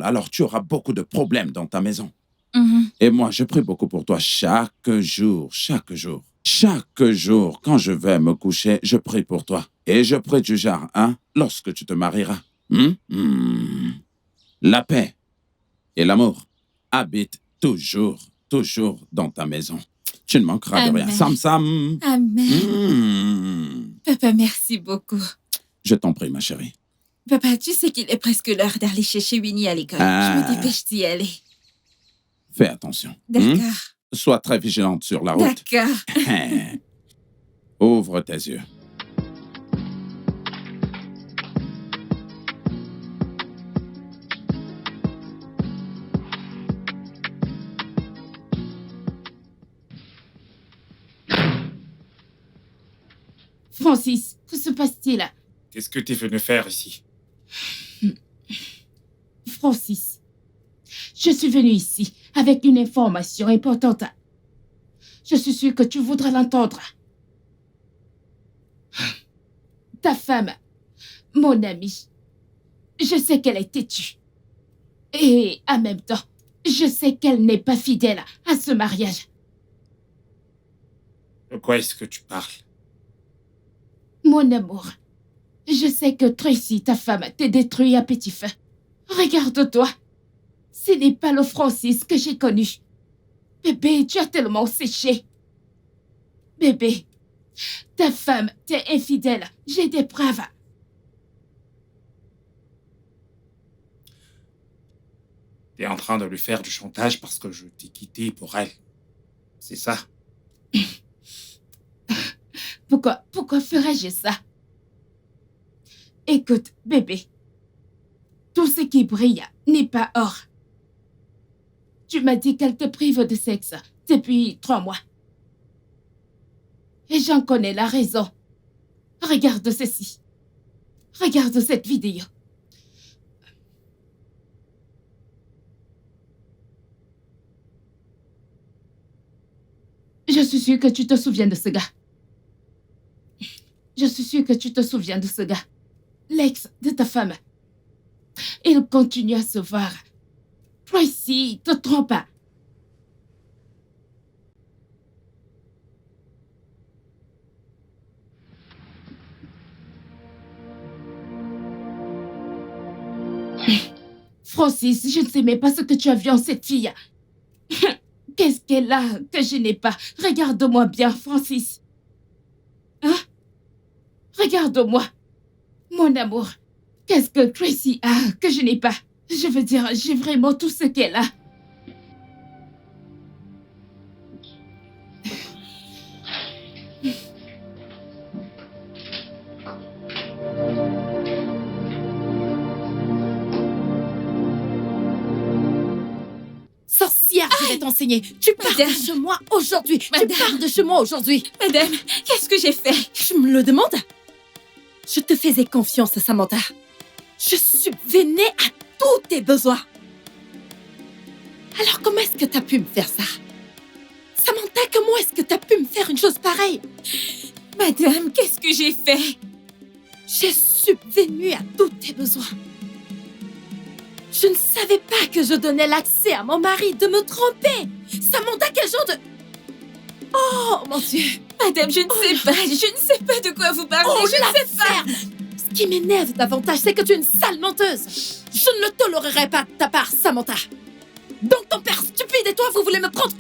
alors tu auras beaucoup de problèmes dans ta maison. Et moi, je prie beaucoup pour toi chaque jour. Chaque jour, quand je vais me coucher, je prie pour toi. Et je prie du genre, hein, lorsque tu te marieras. La paix et l'amour habitent toujours dans ta maison. Tu ne manqueras de rien. Sam. Amen. Papa, merci beaucoup. Je t'en prie, ma chérie. Papa, tu sais qu'il est presque l'heure d'aller chercher Winnie à l'école. Je me dépêche d'y aller. Fais attention. D'accord. Sois très vigilante sur la route. D'accord. Ouvre tes yeux. Francis, que se passe-t-il? Qu'est-ce que tu es venu faire ici? Francis, je suis venue ici avec une information importante. Je suis sûre que tu voudras l'entendre. Ta femme, mon amie, je sais qu'elle est têtue. Et en même temps, je sais qu'elle n'est pas fidèle à ce mariage. De quoi est-ce que tu parles? Mon amour, je sais que Tracy, ta femme, t'est détruite à petit feu. Regarde-toi. Ce n'est pas le Francis que j'ai connu. Bébé, tu as tellement séché. Bébé, ta femme t'est infidèle. J'ai des preuves. Tu es en train de lui faire du chantage parce que je t'ai quitté pour elle. C'est ça? Pourquoi ferais-je ça? Écoute, bébé. Tout ce qui brille n'est pas or. Tu m'as dit qu'elle te prive de sexe depuis 3 mois. Et j'en connais la raison. Regarde ceci. Regarde cette vidéo. Je suis sûre que tu te souviens de ce gars. Je suis sûre que tu te souviens de ce gars. L'ex de ta femme. Il continue à se voir. Tracy, te trompe pas. Francis, je ne sais même pas ce que tu as vu en cette fille. Qu'est-ce qu'elle a que je n'ai pas? Regarde-moi bien, Francis. Hein? Regarde-moi. Mon amour. Qu'est-ce que Tracy a que je n'ai pas? Je veux dire, j'ai vraiment tout ce qu'elle a. vais t'enseigner. Tu pars de chez moi aujourd'hui. Tu Madame. pars de chez moi aujourd'hui. Madame, qu'est-ce que j'ai fait? Je me le demande. Je te faisais confiance, Samantha. Je subvenais à tous tes besoins. Alors comment est-ce que t'as pu me faire ça? Samantha, comment est-ce que t'as pu me faire une chose pareille? Madame, qu'est-ce que j'ai fait? J'ai subvenu à tous tes besoins. Je ne savais pas que je donnais l'accès à mon mari de me tromper. Samantha, quel genre de... Oh, mon Dieu. Madame, je ne sais pas. Je ne sais pas de quoi vous parlez. Oh, je ne sais pas. ferme. Ce qui m'énerve davantage, c'est que tu es une sale menteuse. Je ne le tolérerai pas de ta part, Samantha. Donc ton père stupide et toi, vous voulez me prendre...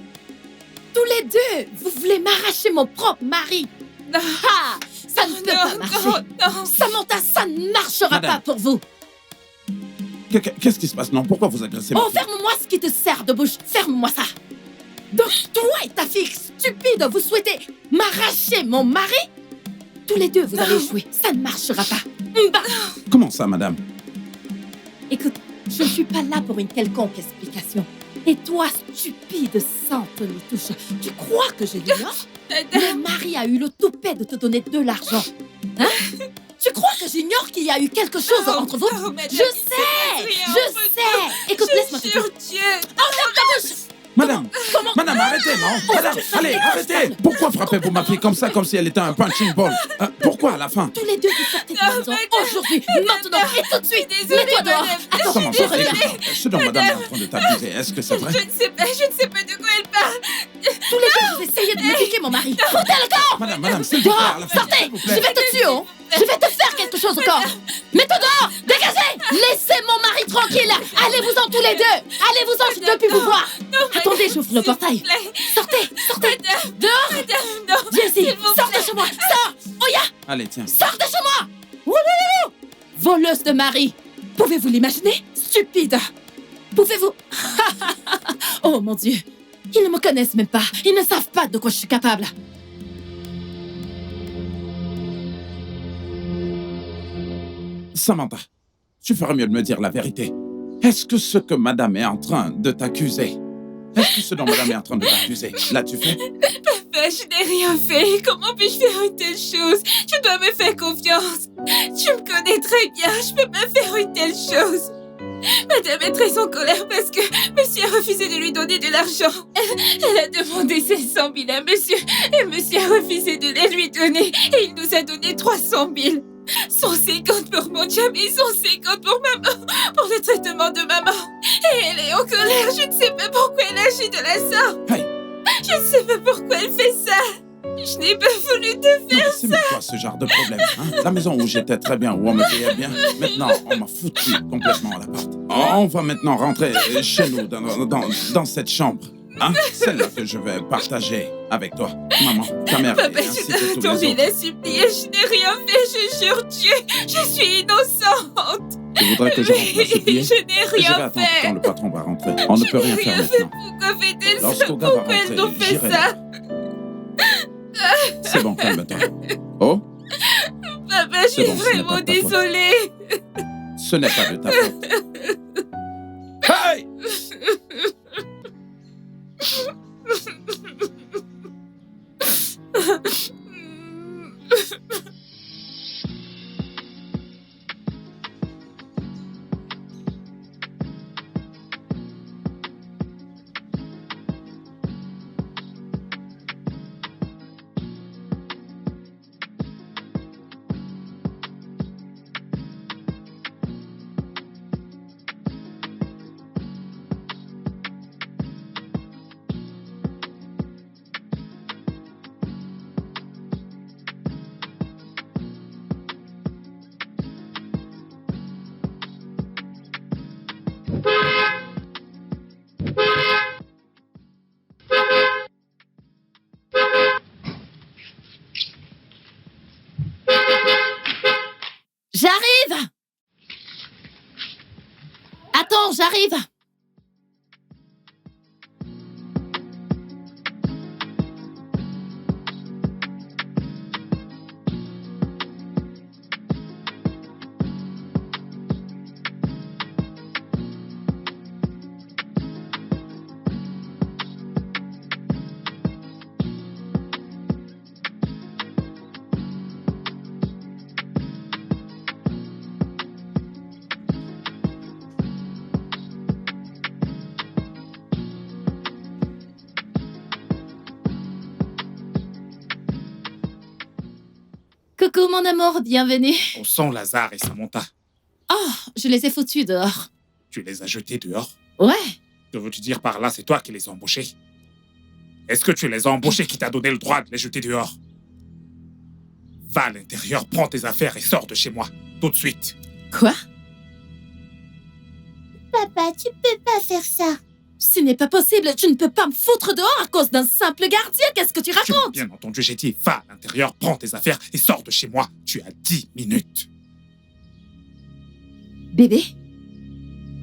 Tous les deux, vous voulez m'arracher mon propre mari. Non. Ah, ça ne peut pas marcher. Non. Samantha, ça ne marchera Madame. pas pour vous. Qu'est-ce qui se passe? Non, pourquoi vous agressez ma Oh, fille? ferme-moi ce qui te sert de bouche. Ferme-moi ça. Donc, toi et ta fille stupide, vous souhaitez m'arracher mon mari? Tous les deux, vous allez échouer. Ça ne marchera pas. Bah. Comment ça, madame? Écoute, je ne suis pas là pour une quelconque explication. Et toi, stupide, sans Tony Touche, tu crois que je l'ignore? Mon mari a eu le toupet de te donner de l'argent. Hein? Tu crois que j'ignore qu'il y a eu quelque chose entre vous? Oh, madame, Je il sais! s'est passé Je entre nous. sais! Écoute, laisse-moi te dire. Sur Dieu. Ferme ta bouche! Madame! Comment? Madame, arrêtez, non? Madame, allez, arrêtez! Pourquoi frappez-vous ma fille comme ça, comme si elle était un punching ball? Pourquoi à la fin? Tous les deux, vous sortez de la Non, maison madame. aujourd'hui, maintenant et tout de suite. Désolée, Mets-toi dehors. madame. Attends, Comment je ça? reviens. Ce dont madame est en train de t'accuser, est-ce que c'est vrai? Je ne sais pas de quoi elle parle. Tous les deux, vous essayez de me piquer mon mari. Foutez le camp! Madame, s'il vous plaît, à Dehors! la fin, Sortez! s'il vous plaît. Je vais te tuer, hein! Je vais te faire quelque chose encore! Mets-toi dehors! Dégagez! Laissez mon mari tranquille! Allez-vous-en tous les deux! Allez-vous-en, je ne veux plus vous voir! Attendez, j'ouvre le portail! Sortez! Dehors! Madame, non. Jessie, S'il vous sors de plaît. chez moi! Sors! Oya! Allez, tiens. Sors de chez moi! Wouhou! Voleuse de mari! Pouvez-vous l'imaginer? Stupide! Pouvez-vous... Oh mon Dieu! Ils ne me connaissent même pas! Ils ne savent pas de quoi je suis capable! Samantha, tu ferais mieux de me dire la vérité. Est-ce que ce que madame est en train de t'accuser, est-ce que ce dont madame est en train de t'accuser, l'as-tu fait? Papa, je n'ai rien fait. Comment puis-je faire une telle chose? Tu dois me faire confiance. Tu me connais très bien. Je peux pas faire une telle chose. Madame est très en colère parce que monsieur a refusé de lui donner de l'argent. Elle a demandé 500 000 à monsieur et monsieur a refusé de les lui donner et il nous a donné 300 000. 150 pour mon job et 150 pour maman, pour le traitement de maman. Et elle est en colère. Je ne sais pas pourquoi elle agit de la sorte. Hey. Je ne sais pas pourquoi elle fait ça. Je n'ai pas voulu te Non, faire. mais c'est même quoi ce genre de problème, hein? La maison où j'étais très bien, où on me payait bien, maintenant on m'a foutu complètement à la porte. On va maintenant rentrer chez nous, dans cette chambre. Hein? Celle-là que je vais partager avec toi, maman, ta mère Papa, et ainsi je que t'ai tous les attendu autres. la supplier. Je n'ai rien fait. Je jure Dieu. Je suis innocente. Tu voudrais que je rentre la supplier? Je n'ai Je vais rien attendre fait. quand le patron va rentrer. On ne peut rien faire maintenant. Pourquoi fait-elle ça? Lorsqu'Oga va Pourquoi rentrer, elles nous fait j'irai. ça? C'est bon, calme-toi. Oh, Papa, je C'est suis bon, ce n'est vraiment pas de ta faute. désolée. ce n'est pas de ta faute. Hey! J'arrive! Attends, j'arrive! Coucou mon amour, bienvenue. Où sont Lazare et Samantha? Oh, je les ai foutus dehors. Tu les as jetés dehors? Ouais. Que veux-tu dire par là? C'est toi qui les as embauchés? Est-ce que tu les as embauchés qui t'a donné le droit de les jeter dehors? Va à l'intérieur, prends tes affaires et sors de chez moi. Tout de suite. Quoi? Papa, tu peux pas faire ça. Ce n'est pas possible, tu ne peux pas me foutre dehors à cause d'un simple gardien, qu'est-ce que tu Tu m'as racontes? bien entendu, j'ai dit, va à l'intérieur, prends tes affaires et sors de chez moi. Tu as 10 minutes. Bébé?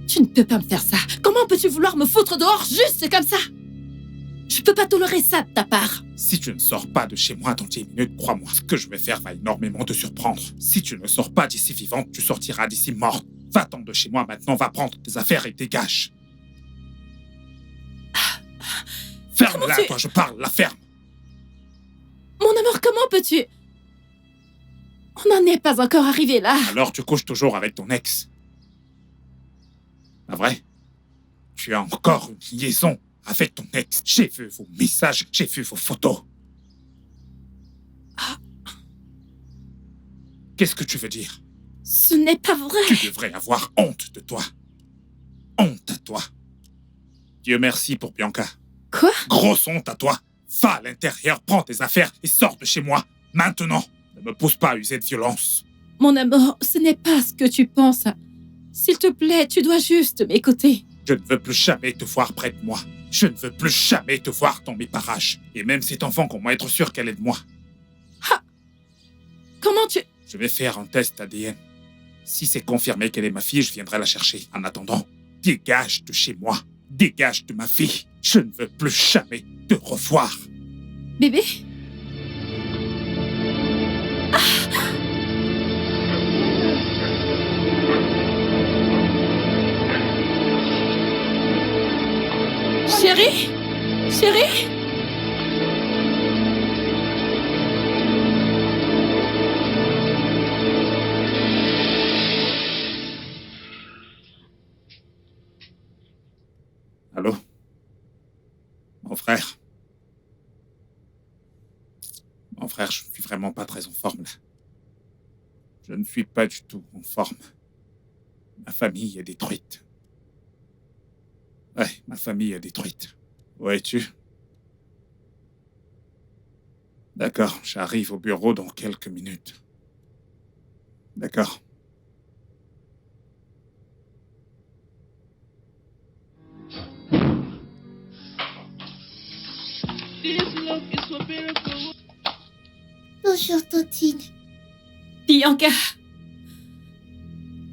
Tu ne peux pas me faire ça. Comment peux-tu vouloir me foutre dehors juste comme ça? Je peux pas tolérer ça de ta part. Si tu ne sors pas de chez moi dans 10 minutes, crois-moi, ce que je vais faire va énormément te surprendre. Si tu ne sors pas d'ici vivante, tu sortiras d'ici morte. Va-t'en de chez moi maintenant, va prendre tes affaires et dégage. Ferme-la, Comment tu- toi, je parle, la ferme. Mon amour, comment peux-tu? On n'en est pas encore arrivé là. Alors tu couches toujours avec ton ex. Pas vrai? Tu as encore une liaison avec ton ex. J'ai vu vos messages, j'ai vu vos photos. Qu'est-ce que tu veux dire? Ce n'est pas vrai. Tu devrais avoir honte de toi. Honte à toi. Dieu merci pour Bianca. Quoi? Grosse honte à toi. Va à l'intérieur, prends tes affaires et sors de chez moi. Maintenant. Ne me pousse pas à user de violence. Mon amour, ce n'est pas ce que tu penses. S'il te plaît, tu dois juste m'écouter. Je ne veux plus jamais te voir près de moi. Je ne veux plus jamais te voir dans mes parages. Et même cet enfant, comment être sûr qu'elle est de moi? Comment tu... Je vais faire un test ADN. Si c'est confirmé qu'elle est ma fille, je viendrai la chercher. En attendant, dégage de chez moi. Dégage de ma fille. Je ne veux plus jamais te revoir. Bébé? Chérie? Chérie? Allô? Mon frère? Mon frère, je ne suis vraiment pas très en forme là. Je ne suis pas du tout en forme. Ma famille est détruite. Ouais, ma famille est détruite. Où es-tu? D'accord, j'arrive au bureau dans quelques minutes. D'accord. This love is so beautiful. Bonjour, Tontine. Bianca?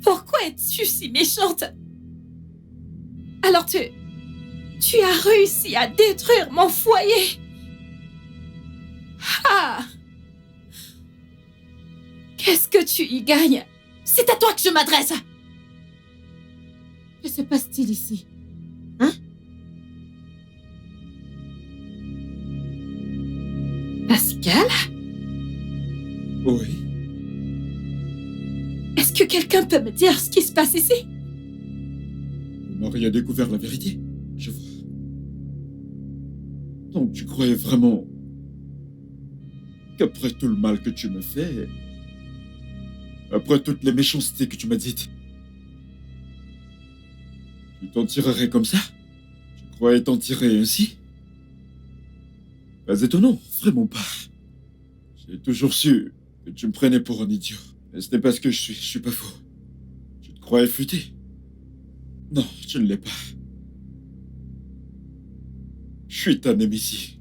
Pourquoi es-tu si méchante? Alors tu as réussi à détruire mon foyer. Ah! Qu'est-ce que tu y gagnes? C'est à toi que je m'adresse. Que se passe-t-il ici? Hein? Pascal? Oui. Est-ce que quelqu'un peut me dire ce qui se passe ici? Marie a découvert la vérité. Je vois. Donc tu croyais vraiment qu'après tout le mal que tu me fais, après toutes les méchancetés que tu m'as dites, tu t'en tirerais comme ça? Tu croyais t'en tirer ainsi? Pas étonnant, vraiment pas. J'ai toujours su que tu me prenais pour un idiot. Mais ce n'est pas ce que je suis pas fou. Tu te croyais futé? Non, tu ne l'es pas. Je suis ta némésie.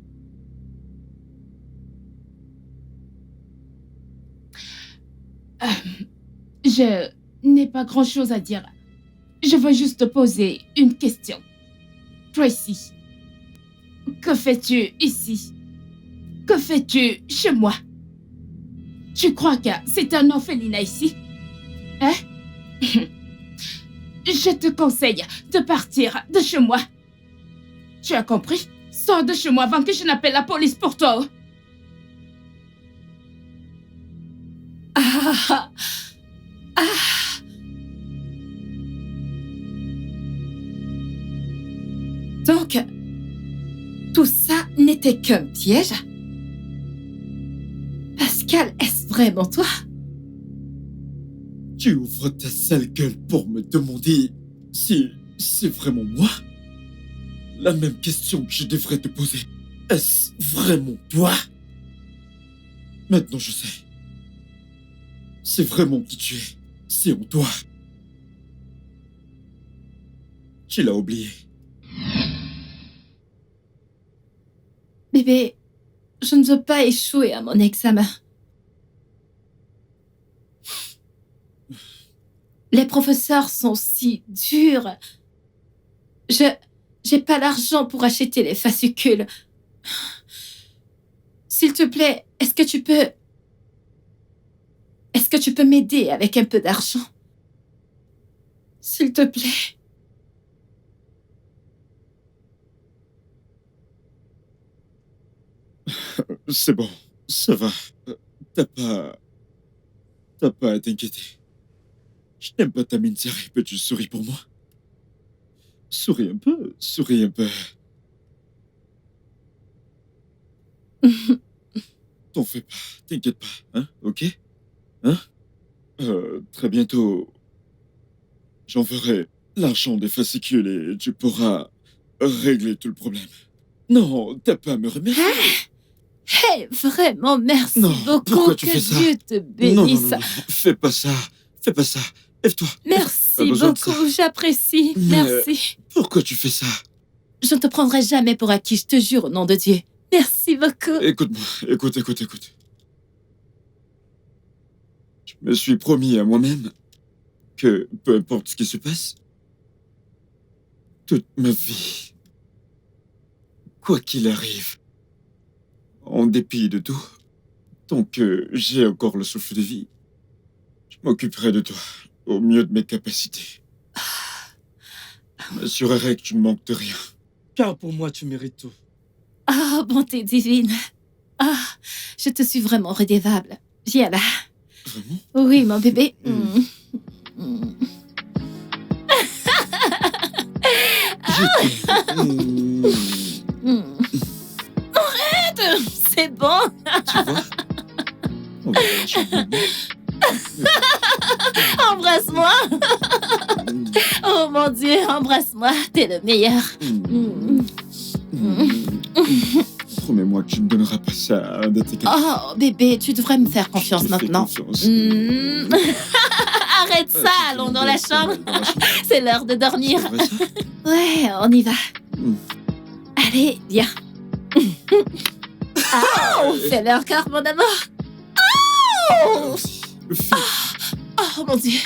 Je n'ai pas grand-chose à dire. Je veux juste te poser une question. Tracy, que fais-tu ici? Que fais-tu chez moi? Tu crois que c'est un orphelinat ici? Hein? Je te conseille de partir de chez moi. Tu as compris? Sors de chez moi avant que je n'appelle la police pour toi. Ah! Ah! Donc, tout ça n'était qu'un piège? Pascal, est-ce vraiment toi? Tu ouvres ta sale gueule pour me demander si c'est vraiment moi? La même question que je devrais te poser. Est-ce vraiment toi? Maintenant je sais. C'est vraiment qui tu es. C'est en toi. Tu l'as oublié. Bébé, je ne veux pas échouer à mon examen. Les professeurs sont si durs. J'ai pas l'argent pour acheter les fascicules. S'il te plaît, est-ce que tu peux m'aider avec un peu d'argent? S'il te plaît. C'est bon, ça va. T'as pas à t'inquiéter. Je n'aime pas ta mine sérieuse. Peux-tu sourire pour moi? Souris un peu, souris un peu. T'en fais pas, t'inquiète pas, hein, ok? Hein? Très bientôt, j'enverrai l'argent des fascicules et tu pourras régler tout le problème. Non, t'as pas à me remercier. Hey, vraiment, merci Non, beaucoup. pourquoi tu que fais ça? Dieu te Non, bénisse. fais pas ça, fais pas ça. Lève-toi. Pas Merci besoin de beaucoup, j'apprécie. Mais- Merci. Pourquoi tu fais ça? Je ne te prendrai jamais pour acquis, je te jure, au nom de Dieu. Merci beaucoup. Écoute-moi, écoute. Je me suis promis à moi-même que peu importe ce qui se passe, toute ma vie, quoi qu'il arrive, en dépit de tout, tant que j'ai encore le souffle de vie, je m'occuperai de toi au mieux de mes capacités. Je m'assurerai que tu ne manques de rien. Car pour moi, tu mérites tout. Ah, bonté divine. Ah, je te suis vraiment redevable. Viens là. Vraiment? Oui, mon bébé. Je t'aime. Arrête, c'est bon. Tu vois? On va dans la chambre. Embrasse-moi. Oh mon Dieu, embrasse-moi. T'es le meilleur. Promets-moi que tu ne donneras pas ça à un de tes camarades. Oh, bébé, tu devrais me faire confiance Je te fais maintenant. confiance. Arrête ça, allons dans la chambre. Dans la chambre. C'est l'heure de dormir. C'est vrai, ça? Ouais, on y va. Mm. Allez, viens. Oh, fais-le encore, mon amour. Oh, Fais- oh mon Dieu.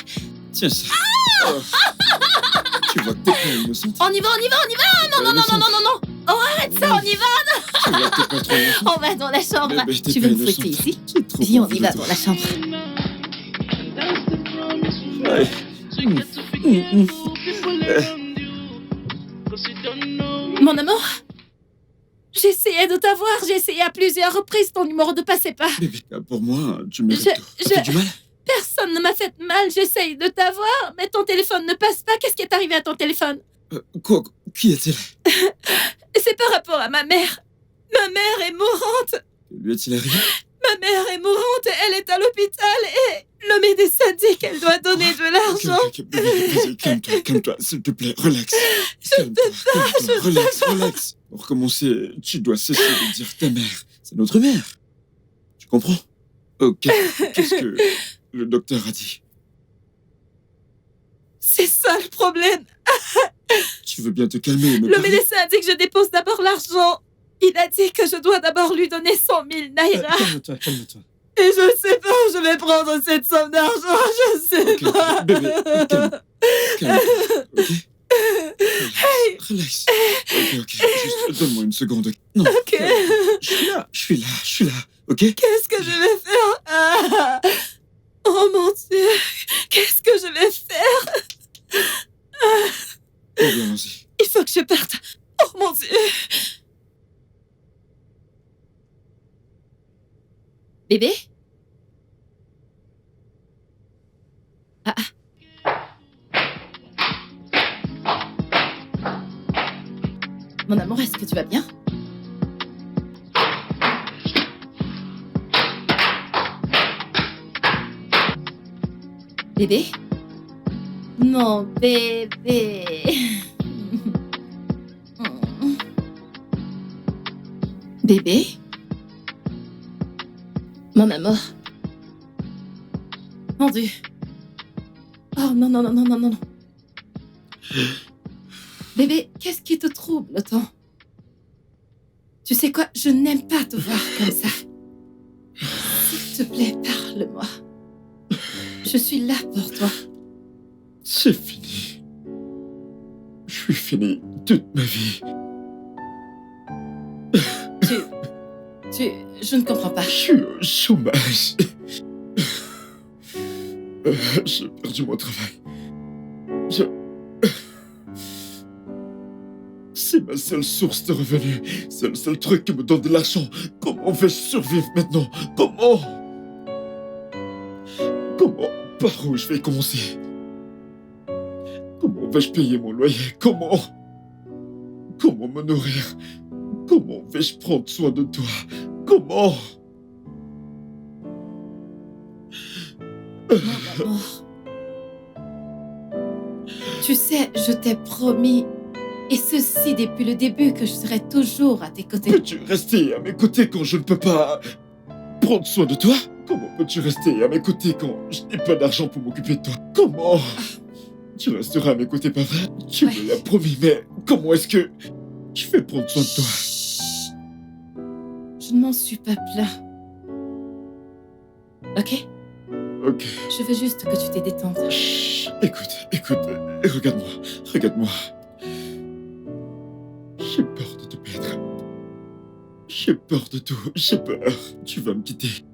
Tiens ça. Oh. Tu vois que t'es pas innocente. On y va. Non. Oh, arrête ça, on y va. Tu vois que t'es pas trop innocente. On va dans la chambre. Bébé, t'es Tu pas veux me fouetter innocente. ici? J'ai trop Viens, on envie y de va toi. dans la chambre. That's the promise we Ouais. made. So you get to forget who people around you. 'Cause you don't know. Mon amour, j'ai essayé de t'avoir. J'ai essayé à plusieurs reprises. Ton numéro ne passait pas. Bébé, pour moi, tu mérites Je- tout. Ça fait du mal? Personne ne m'a fait mal. J'essaye de t'avoir, mais ton téléphone ne passe pas. Qu'est-ce qui est arrivé à ton téléphone? Quoi? Qui est-il? C'est par rapport à ma mère. Ma mère est mourante. Que lui est-il arrivé? Ma mère est mourante. Elle est à l'hôpital et le médecin dit qu'elle doit donner de l'argent. Ok, bébé, vas-y, calme-toi, s'il te plaît, relax. Calme-toi, relax. Pour commencer, tu dois cesser de dire ta mère. C'est notre mère. Tu comprends? Ok, qu'est-ce que le docteur a dit? C'est ça le problème. Tu veux bien te calmer et me Le parler? médecin a dit que je dépose d'abord l'argent. Il a dit que je dois d'abord lui donner 100 000 naira. Calme-toi. Et je ne sais pas où je vais prendre cette somme d'argent. Je sais Ok, pas. bébé, calme-toi, ok? Relax. Ok, juste donne-moi une seconde. Non, Ok. je suis là, ok? Qu'est-ce que je vais faire? Ah. Oh mon Dieu. Qu'est-ce que je vais faire? Oh, bien, allons-y. Il faut que je parte. Oh mon Dieu. Bébé? Ah. Mon amour, est-ce que tu vas bien? Bébé? Mon bébé. Bébé? Mon amour. Mon Dieu. Oh non, non, non, non, non, non, non. Bébé, qu'est-ce qui te trouble autant? Tu sais quoi? Je n'aime pas te voir comme ça. S'il te plaît, parle-moi. Je suis là pour toi. C'est fini. Je suis fini toute ma vie. Je ne comprends pas. Je suis au chômage. J'ai perdu mon travail. C'est ma seule source de revenus. C'est le seul truc qui me donne de l'argent. Comment vais-je survivre maintenant? Comment? Par où je vais commencer? Comment vais-je payer mon loyer? Comment me nourrir? Comment vais-je prendre soin de toi? Comment? Mon amour. Tu sais, je t'ai promis, et ceci depuis le début, que je serai toujours à tes côtés. Peux-tu rester à mes côtés quand je ne peux pas prendre soin de toi? Comment peux-tu rester à mes côtés quand je n'ai pas d'argent pour m'occuper de toi? Comment? Tu resteras à mes côtés, pas vrai? Tu me l'as promis, mais comment est-ce que je vais prendre soin de toi? Chut. Je ne m'en suis pas plaint. Ok? Ok. Je veux juste que tu t'aies détendre. Chut. Écoute, regarde-moi. J'ai peur de te perdre. J'ai peur de tout, j'ai peur. Tu vas me quitter.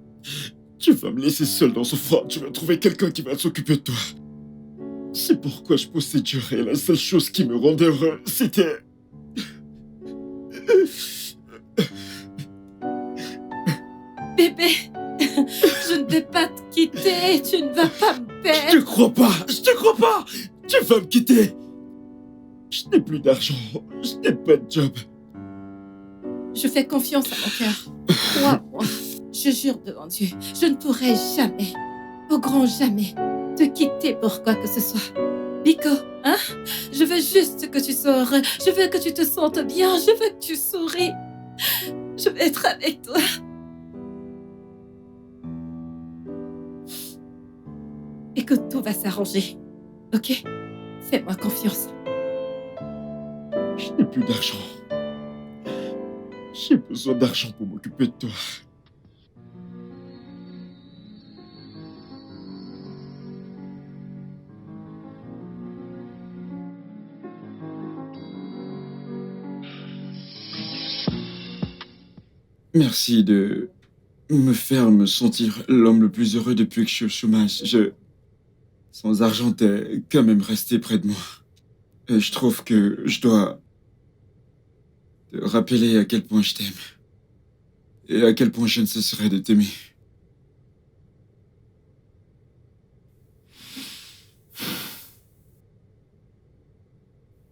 Tu vas me laisser seul dans ce froid. Tu vas trouver quelqu'un qui va s'occuper de toi. C'est pourquoi je poussais dur et la seule chose qui me rendait heureux, c'était... Bébé, je ne vais pas te quitter. Tu ne vas pas me perdre. Je te crois pas. Tu vas me quitter. Je n'ai plus d'argent. Je n'ai pas de job. Je fais confiance à mon cœur. Crois-moi. Je jure devant Dieu, je ne pourrai jamais, au grand jamais, te quitter pour quoi que ce soit. Nico, hein? Je veux juste que tu sors. Je veux que tu te sentes bien. Je veux que tu souris. Je veux être avec toi. Et que tout va s'arranger. Ok? Fais-moi confiance. Je n'ai plus d'argent. J'ai besoin d'argent pour m'occuper de toi. Merci de me faire me sentir l'homme le plus heureux depuis que je suis au chômage. Sans argent, t'es quand même resté près de moi. Et je trouve que je dois te rappeler à quel point je t'aime. Et à quel point je ne cesserai de t'aimer.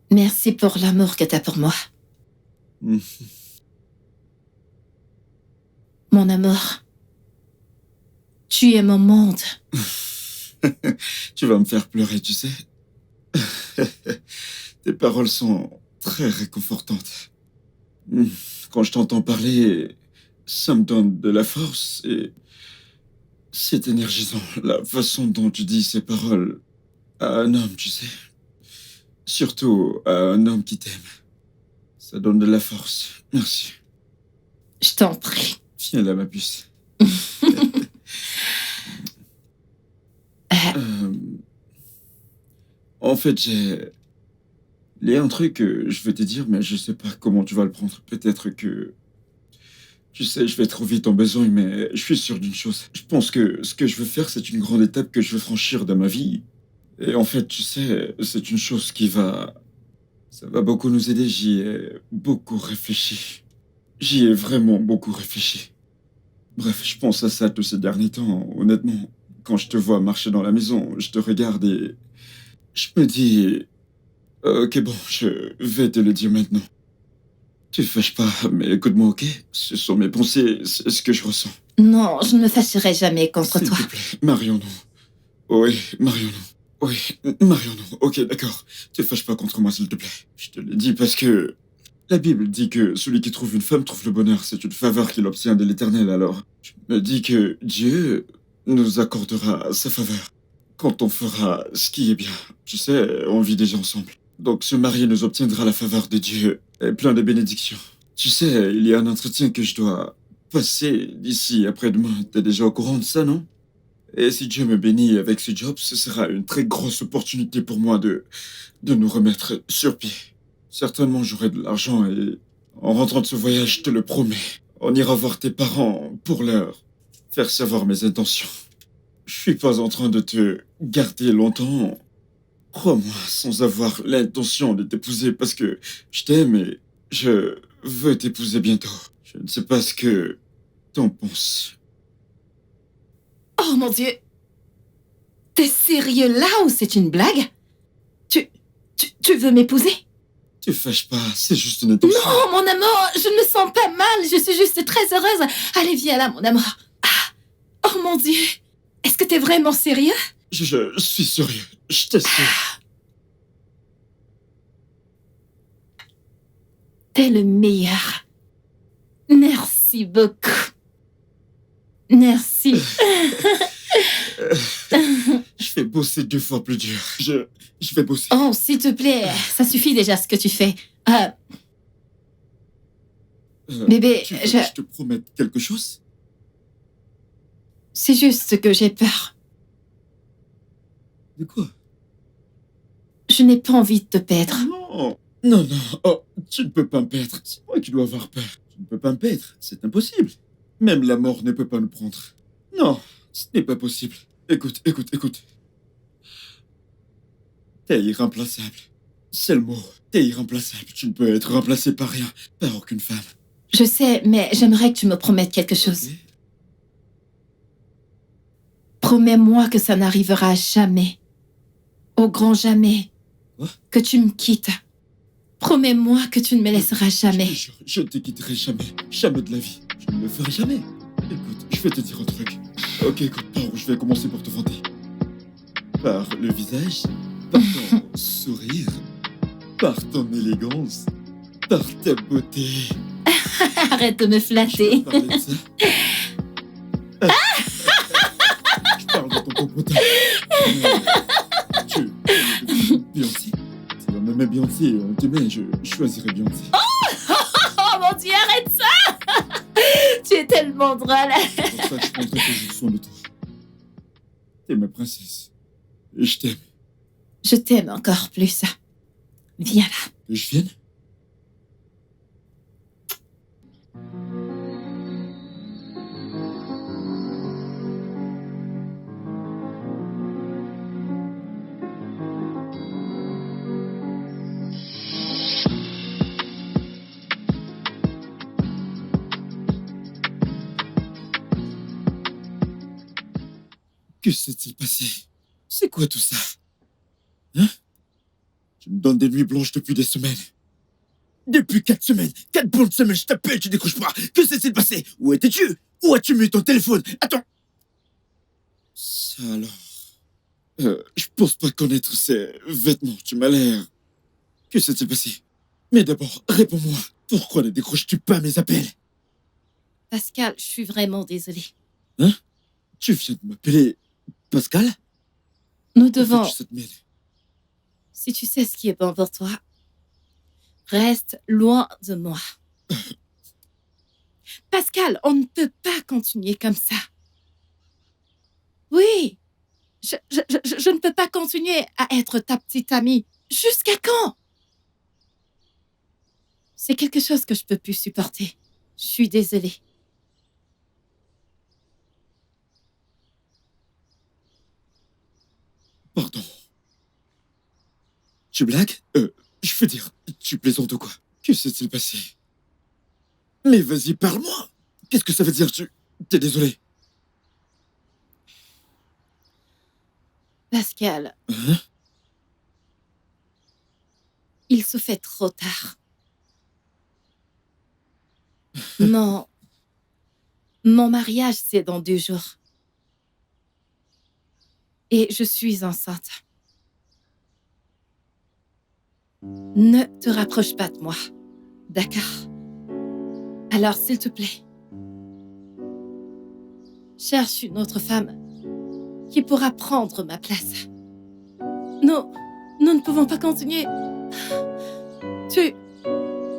Merci pour l'amour que t'as pour moi. Mon amour, tu es mon monde. Tu vas me faire pleurer, tu sais. Tes paroles sont très réconfortantes. Quand je t'entends parler, ça me donne de la force et c'est énergisant. La façon dont tu dis ces paroles à un homme, tu sais. Surtout à un homme qui t'aime. Ça donne de la force. Merci. Je t'en prie. Viens là, ma puce. En fait, il y a un truc que je veux te dire, mais je sais pas comment tu vas le prendre. Peut-être que... Tu sais, je vais trop vite en besogne, mais je suis sûr d'une chose. Je pense que ce que je veux faire, c'est une grande étape que je veux franchir dans ma vie. Et en fait, tu sais, c'est une chose qui va... Ça va beaucoup nous aider. J'y ai beaucoup réfléchi. J'y ai vraiment beaucoup réfléchi. Bref, je pense à ça tous ces derniers temps. Honnêtement, quand je te vois marcher dans la maison, je te regarde et... Je me dis... Ok, bon, je vais te le dire maintenant. Tu te fâches pas, mais écoute-moi, ok? Ce sont mes pensées, c'est ce que je ressens. Non, je ne me fâcherai jamais contre toi. S'il te plaît, marions-nous. Oui, marions-nous. Oui, marions-nous. Ok, d'accord. Te fâche pas contre moi, s'il te plaît. Je te le dis parce que la Bible dit que celui qui trouve une femme trouve le bonheur. C'est une faveur qu'il obtient de l'Éternel, alors. Je me dis que Dieu nous accordera sa faveur quand on fera ce qui est bien. Tu sais, on vit déjà ensemble. Donc se marier nous obtiendra la faveur de Dieu et plein de bénédictions. Tu sais, il y a un entretien que je dois passer d'ici après-demain. T'es déjà au courant de ça, non? Et si Dieu me bénit avec ce job, ce sera une très grosse opportunité pour moi de nous remettre sur pied. Certainement, j'aurai de l'argent et en rentrant de ce voyage, je te le promets, on ira voir tes parents pour leur faire savoir mes intentions. Je suis pas en train de te garder longtemps. Crois-moi, sans avoir l'intention de t'épouser parce que je t'aime et je veux t'épouser bientôt. Je ne sais pas ce que t'en penses. Oh mon Dieu! T'es sérieux là ou c'est une blague? Tu veux m'épouser? Te fâche pas, c'est juste une intention. Non, mon amour, je ne me sens pas mal, je suis juste très heureuse. Allez, viens là, mon amour. Ah, oh mon Dieu! Est-ce que t'es vraiment sérieux? Je suis sérieux, je t'assure. T'es le meilleur. Merci beaucoup. Merci. Je vais bosser 2 fois plus dur. Je vais bosser. Oh, s'il te plaît, ça suffit déjà ce que tu fais. Bébé, Tu veux que je te promette quelque chose? c'est juste que j'ai peur. De quoi? Je n'ai pas envie de te perdre. Non, non, non. Oh, tu ne peux pas me perdre. C'est moi qui dois avoir peur. Tu ne peux pas me perdre. C'est impossible. Même la mort ne peut pas nous prendre. Non, ce n'est pas possible. Écoute. T'es irremplaçable. C'est le mot. T'es irremplaçable. Tu ne peux être remplacé par rien, par aucune femme. Je sais, mais j'aimerais que tu me promettes quelque chose. Ok? Promets-moi que ça n'arrivera jamais. Au grand jamais. Quoi? Que tu me quittes. Promets-moi que tu ne me laisseras jamais. Je te jure, je ne te quitterai jamais. Jamais de la vie. Je ne le ferai jamais. Écoute, je vais te dire un truc. Ok, écoute, par où je vais commencer pour te vanter? Par le visage, par ton sourire, par ton élégance, par ta beauté. Arrête de me Je peux flatter. parler de ça? Je parle de ton popotin. Tu aimes Beyoncé? Si on aimait Beyoncé, on t'aimait, je choisirais Beyoncé. Oh mon Dieu, arrête ça! Tu es tellement drôle. C'est pour ça que je prendrai toujours soin de toi. T'es ma princesse. Et je t'aime. Je t'aime encore plus. Viens là. Que je vienne? Que s'est-il passé? C'est quoi tout ça? Hein? Tu me donnes des nuits blanches depuis des semaines. Depuis 4 semaines, 4 bonnes semaines, je t'appelle, tu décroches pas. Que s'est-il passé? Où étais-tu? Où as-tu mis ton téléphone? Attends. Ça alors. Je pense pas connaître ces vêtements, tu m'as l'air. Que s'est-il passé? Mais d'abord, réponds-moi. Pourquoi ne décroches-tu pas mes appels? Pascal, je suis vraiment désolée. Hein? Tu viens de m'appeler Pascal? Nous Pourquoi devons... fais-tu cette mine? Si tu sais ce qui est bon pour toi, reste loin de moi. Pascal, on ne peut pas continuer comme ça. Oui, je ne peux pas continuer à être ta petite amie. Jusqu'à quand? C'est quelque chose que je peux plus supporter. Je suis désolée. Pardon. Tu blagues? Je veux dire, tu plaisantes ou quoi? Que s'est-il passé? Mais vas-y, parle-moi! Qu'est-ce que ça veut dire, T'es désolé? Pascal, Hein? il se fait trop tard. Mon mariage, c'est dans 2 jours. Et je suis enceinte. Ne te rapproche pas de moi. D'accord? Alors, s'il te plaît, cherche une autre femme qui pourra prendre ma place. Non, nous ne pouvons pas continuer. Tu...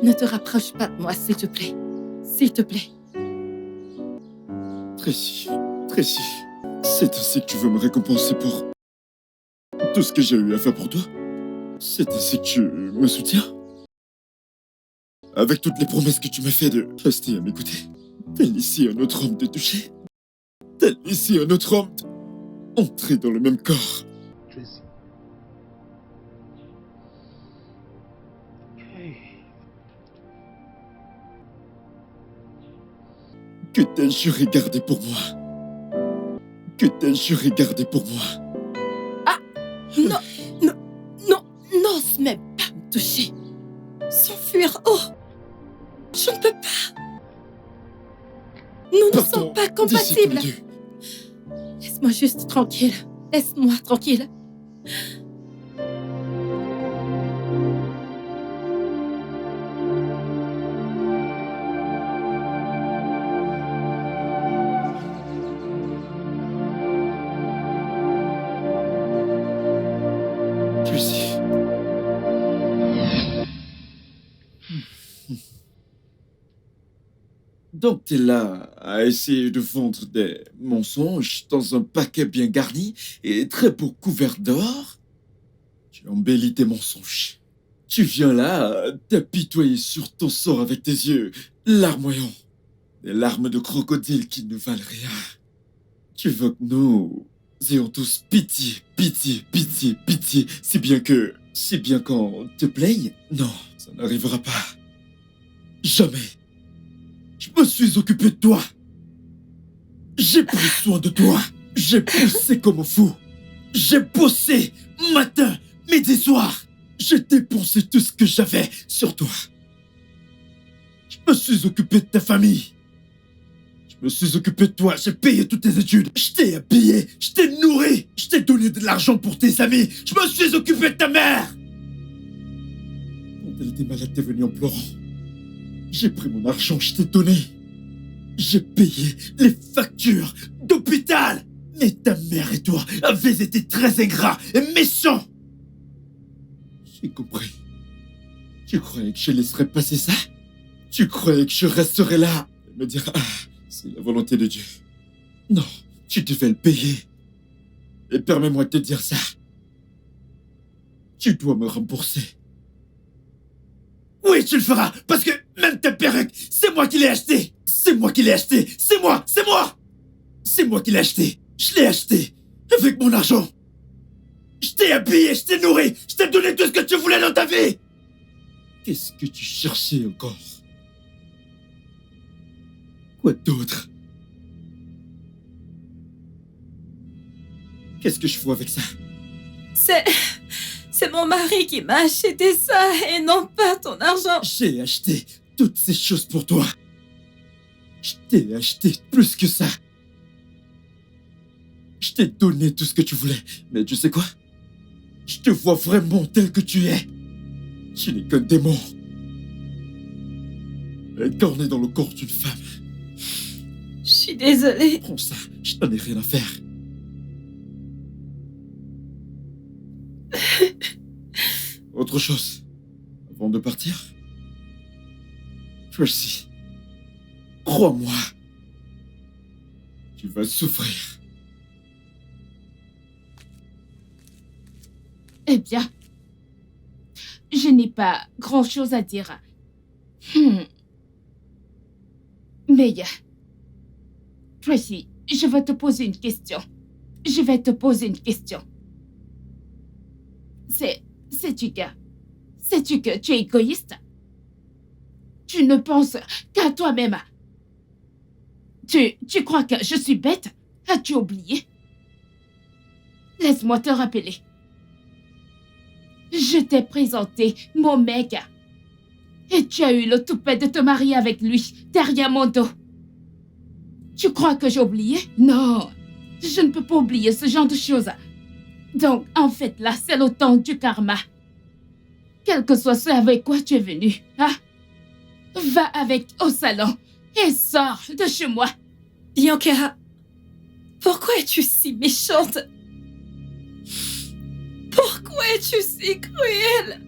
Ne te rapproche pas de moi, s'il te plaît. S'il te plaît. Tracy, Tracy, c'est ainsi que tu veux me récompenser pour tout ce que j'ai eu à faire pour toi? C'est ainsi que tu me soutiens? Avec toutes les promesses que tu m'as fait de rester à m'écouter, tel ici un autre homme te toucher, tel ici un autre homme entrer dans le même corps. Tracy. Hey. Que t'as juré garder pour moi. Que t'as juré garder pour moi. Ah! Non! Non! Non! N'ose même pas me toucher! S'enfuir! Oh! Je ne peux pas! Nous ne sommes pas compatibles! Laisse-moi juste tranquille. Laisse-moi tranquille. Tracy. Donc t'es là à essayer de vendre des mensonges dans un paquet bien garni et très beau couvert d'or? Tu embellis tes mensonges. Tu viens là t'apitoyer sur ton sort avec tes yeux larmoyants. Des larmes de crocodile qui ne valent rien. Tu veux que nous ayons tous pitié, pitié, pitié, pitié, si bien qu'on te plaigne? Non, ça n'arrivera pas. Jamais. Je me suis occupé de toi. J'ai pris soin de toi. J'ai poussé comme un fou. J'ai bossé matin, midi, soir. J'ai dépensé tout ce que j'avais sur toi. Je me suis occupé de ta famille. Je me suis occupé de toi. J'ai payé toutes tes études. Je t'ai habillé. Je t'ai nourri. Je t'ai donné de l'argent pour tes amis. Je me suis occupé de ta mère. Quand elle était malade, t'es venu en pleurant. J'ai pris mon argent, je t'ai donné. J'ai payé les factures d'hôpital. Mais ta mère et toi avez été très ingrats et méchants. J'ai compris. Tu croyais que je laisserais passer ça? Tu croyais que je resterais là et me dire « Ah, c'est la volonté de Dieu ». Non, tu devais le payer. Et permets-moi de te dire ça. Tu dois me rembourser. Oui, tu le feras, parce que même ta perruque, c'est moi qui l'ai achetée. C'est moi qui l'ai achetée. C'est moi, c'est moi. C'est moi qui l'ai achetée. Je l'ai achetée avec mon argent. Je t'ai habillé, je t'ai nourri, je t'ai donné tout ce que tu voulais dans ta vie. Qu'est-ce que tu cherchais encore? Quoi d'autre? Qu'est-ce que je fais avec ça? C'est mon mari qui m'a acheté ça et non pas ton argent. J'ai acheté toutes ces choses pour toi. Je t'ai acheté plus que ça. Je t'ai donné tout ce que tu voulais. Mais tu sais quoi? Je te vois vraiment tel que tu es. Tu n'es qu'un démon. Incarné dans le corps d'une femme. Je suis désolée. Prends ça, je n'en ai rien à faire. Autre chose, avant de partir? Tracy, crois-moi, tu vas souffrir. Eh bien, je n'ai pas grand-chose à dire. Mais, Tracy, je vais te poser une question. Sais-tu que tu es égoïste? Tu ne penses qu'à toi-même. Tu crois que je suis bête? As-tu oublié? Laisse-moi te rappeler. Je t'ai présenté mon mec. Et tu as eu le toupet de te marier avec lui, derrière mon dos. Tu crois que j'ai oublié? Non, je ne peux pas oublier ce genre de choses. Donc, en fait, là, c'est le temps du karma. Quel que soit ce avec quoi tu es venu, hein? Va avec au salon et sors de chez moi. Bianca, pourquoi es-tu si méchante? Pourquoi es-tu si cruelle?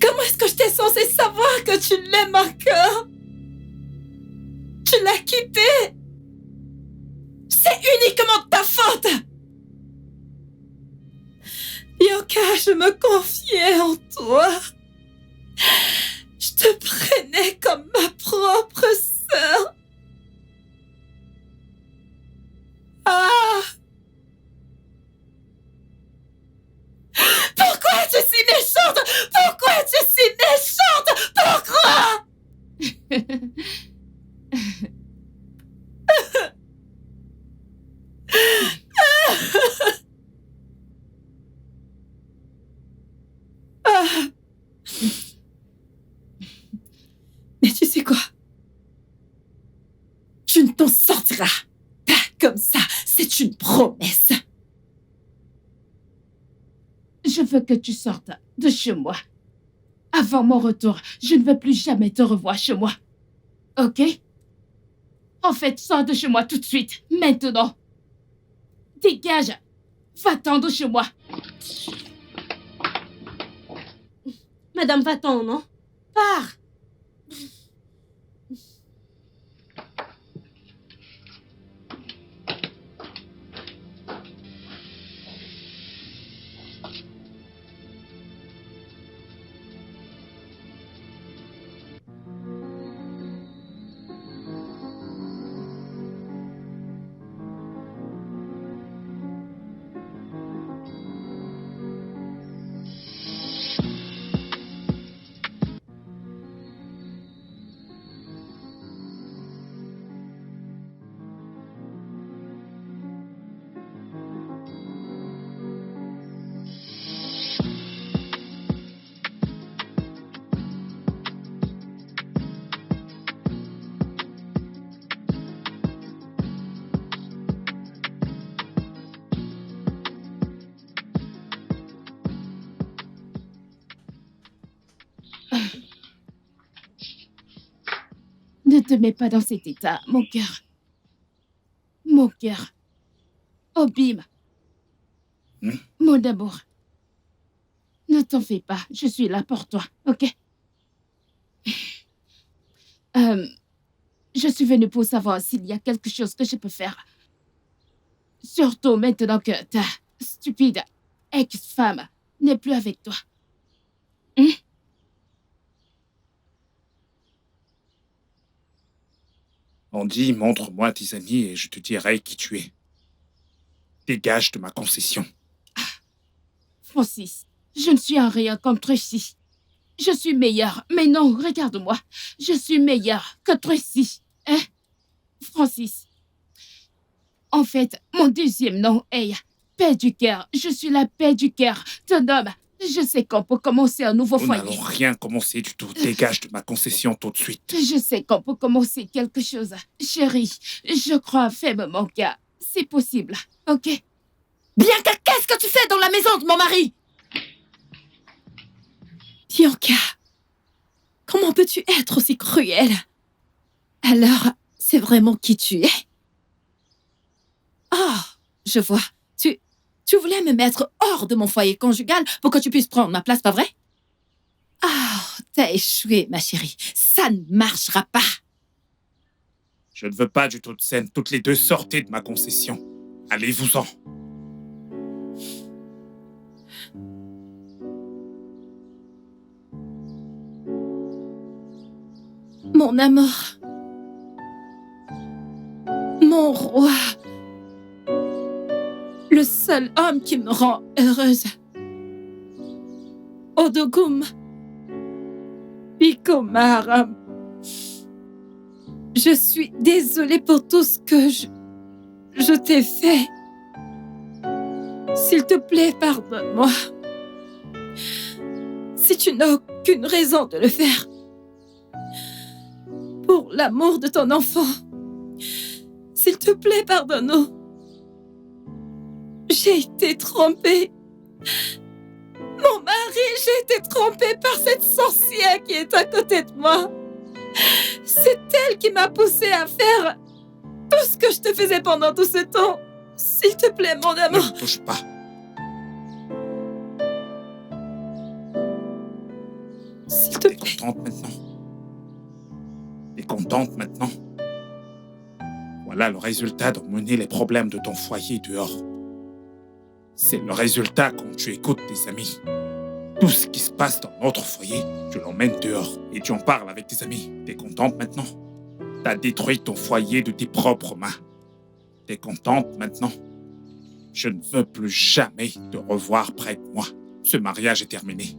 Comment est-ce que j'étais censée savoir que tu l'aimes encore? Tu l'as quitté. C'est uniquement de ta faute. Bianca, je me confiais en toi. Je te prenais comme ma propre sœur. Ah! Pourquoi es-tu si méchante? Pourquoi es-tu si méchante? Pourquoi? Ah. Mais tu sais quoi? Tu ne t'en sortiras pas comme ça. C'est une promesse. Je veux que tu sortes de chez moi. Avant mon retour, je ne veux plus jamais te revoir chez moi. Ok? En fait, sors de chez moi tout de suite, maintenant. Dégage. Va-t'en de chez moi. Madame, va-t'en, non? Pars! Ne te mets pas dans cet état, mon cœur. Mon cœur. Obim. Mon amour. Ne t'en fais pas, je suis là pour toi, ok? Je suis venue pour savoir s'il y a quelque chose que je peux faire. Surtout maintenant que ta stupide ex-femme n'est plus avec toi. Andy, montre-moi tes amis et je te dirai qui tu es. Dégage de ma concession. Francis, je ne suis en rien comme Tracy. Je suis meilleure, mais non, regarde-moi. Je suis meilleure que Tracy. Hein? Francis. En fait, mon deuxième nom est paix du cœur. Je suis la paix du cœur d'un homme. Je sais qu'on peut commencer un nouveau Nous foyer. n'allons rien commencer du tout. Dégage de ma concession tout de suite. Je sais qu'on peut commencer quelque chose. Chérie, je crois fermement que c'est possible, ok? Bianca, qu'est-ce que tu fais dans la maison de mon mari? Bianca, comment peux-tu être aussi cruelle? Alors, c'est vraiment qui tu es? Oh, je vois. Tu voulais me mettre hors de mon foyer conjugal pour que tu puisses prendre ma place, pas vrai? Oh, t'as échoué, ma chérie. Ça ne marchera pas. Je ne veux pas du tout de scène. Toutes les deux, sortez de ma concession. Allez-vous-en. Mon amour. Mon roi. Le seul homme qui me rend heureuse. Odogum. Bikomaram. Je suis désolée pour tout ce que je t'ai fait. S'il te plaît, pardonne-moi. Si tu n'as aucune raison de le faire. Pour l'amour de ton enfant. S'il te plaît, pardonne-nous. J'ai été trompée. Mon mari, j'ai été trompée par cette sorcière qui est à côté de moi. C'est elle qui m'a poussée à faire tout ce que je te faisais pendant tout ce temps. S'il te plaît, mon Ne amour. me touche pas. S'il te T'es plaît. contente maintenant? T'es contente maintenant? Voilà le résultat d'emmener les problèmes de ton foyer dehors. C'est le résultat quand tu écoutes tes amis. Tout ce qui se passe dans notre foyer, tu l'emmènes dehors et tu en parles avec tes amis. T'es contente maintenant? T'as détruit ton foyer de tes propres mains. T'es contente maintenant? Je ne veux plus jamais te revoir près de moi. Ce mariage est terminé.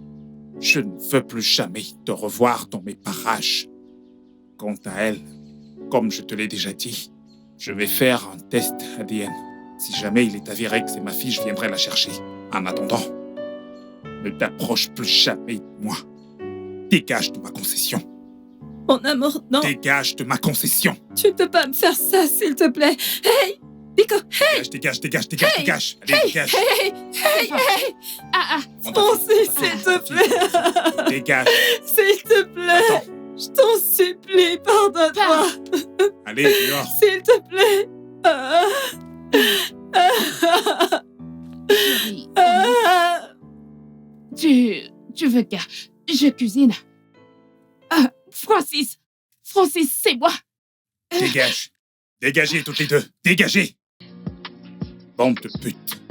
Je ne veux plus jamais te revoir dans mes parages. Quant à elle, comme je te l'ai déjà dit, je vais faire un test ADN. Si jamais il est avéré que c'est ma fille, je viendrai la chercher. En attendant, ne t'approche plus jamais de moi. Dégage de ma concession. Mon amour, non. Dégage de ma concession. Tu ne peux pas me faire ça, s'il te plaît. Hey, Nico, hey, Dégage, dégage, dégage, Hey, dégage. Allez, dégage. hey, hey, hey. Ah, On t'a Francis, fait, s'il te plaît. Dégage. S'il te plaît. Attends. Je t'en supplie, pardonne-moi. Allez, dehors. S'il te plaît. chérie, tu veux que je cuisine? Francis, c'est moi. Dégage. Dégagez toutes les deux. Dégagez. Bande de putes.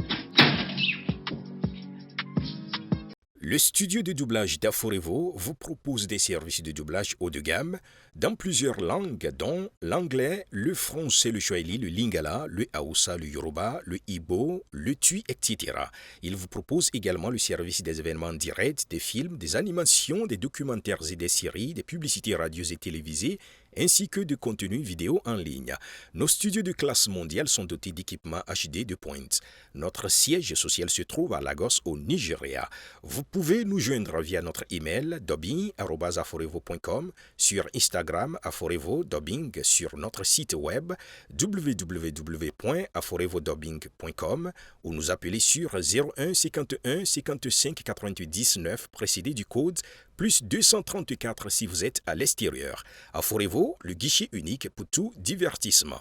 Le studio de doublage d'Aforevo vous propose des services de doublage haut de gamme dans plusieurs langues, dont l'anglais, le français, le swahili, le lingala, le hausa, le yoruba, le igbo, le tui, etc. Il vous propose également le service des événements directs, des films, des animations, des documentaires et des séries, des publicités radios et télévisées, ainsi que de contenus vidéo en ligne. Nos studios de classe mondiale sont dotés d'équipements HD de pointe. Notre siège social se trouve à Lagos, au Nigeria. Vous pouvez nous joindre via notre email dubbing@aforevo.com, sur Instagram Aforevo Dubbing, sur notre site web www.aforevodubbing.com ou nous appeler sur 01 51 55 99 précédé du code plus 234 si vous êtes à l'extérieur. Aforevo, le guichet unique pour tout divertissement.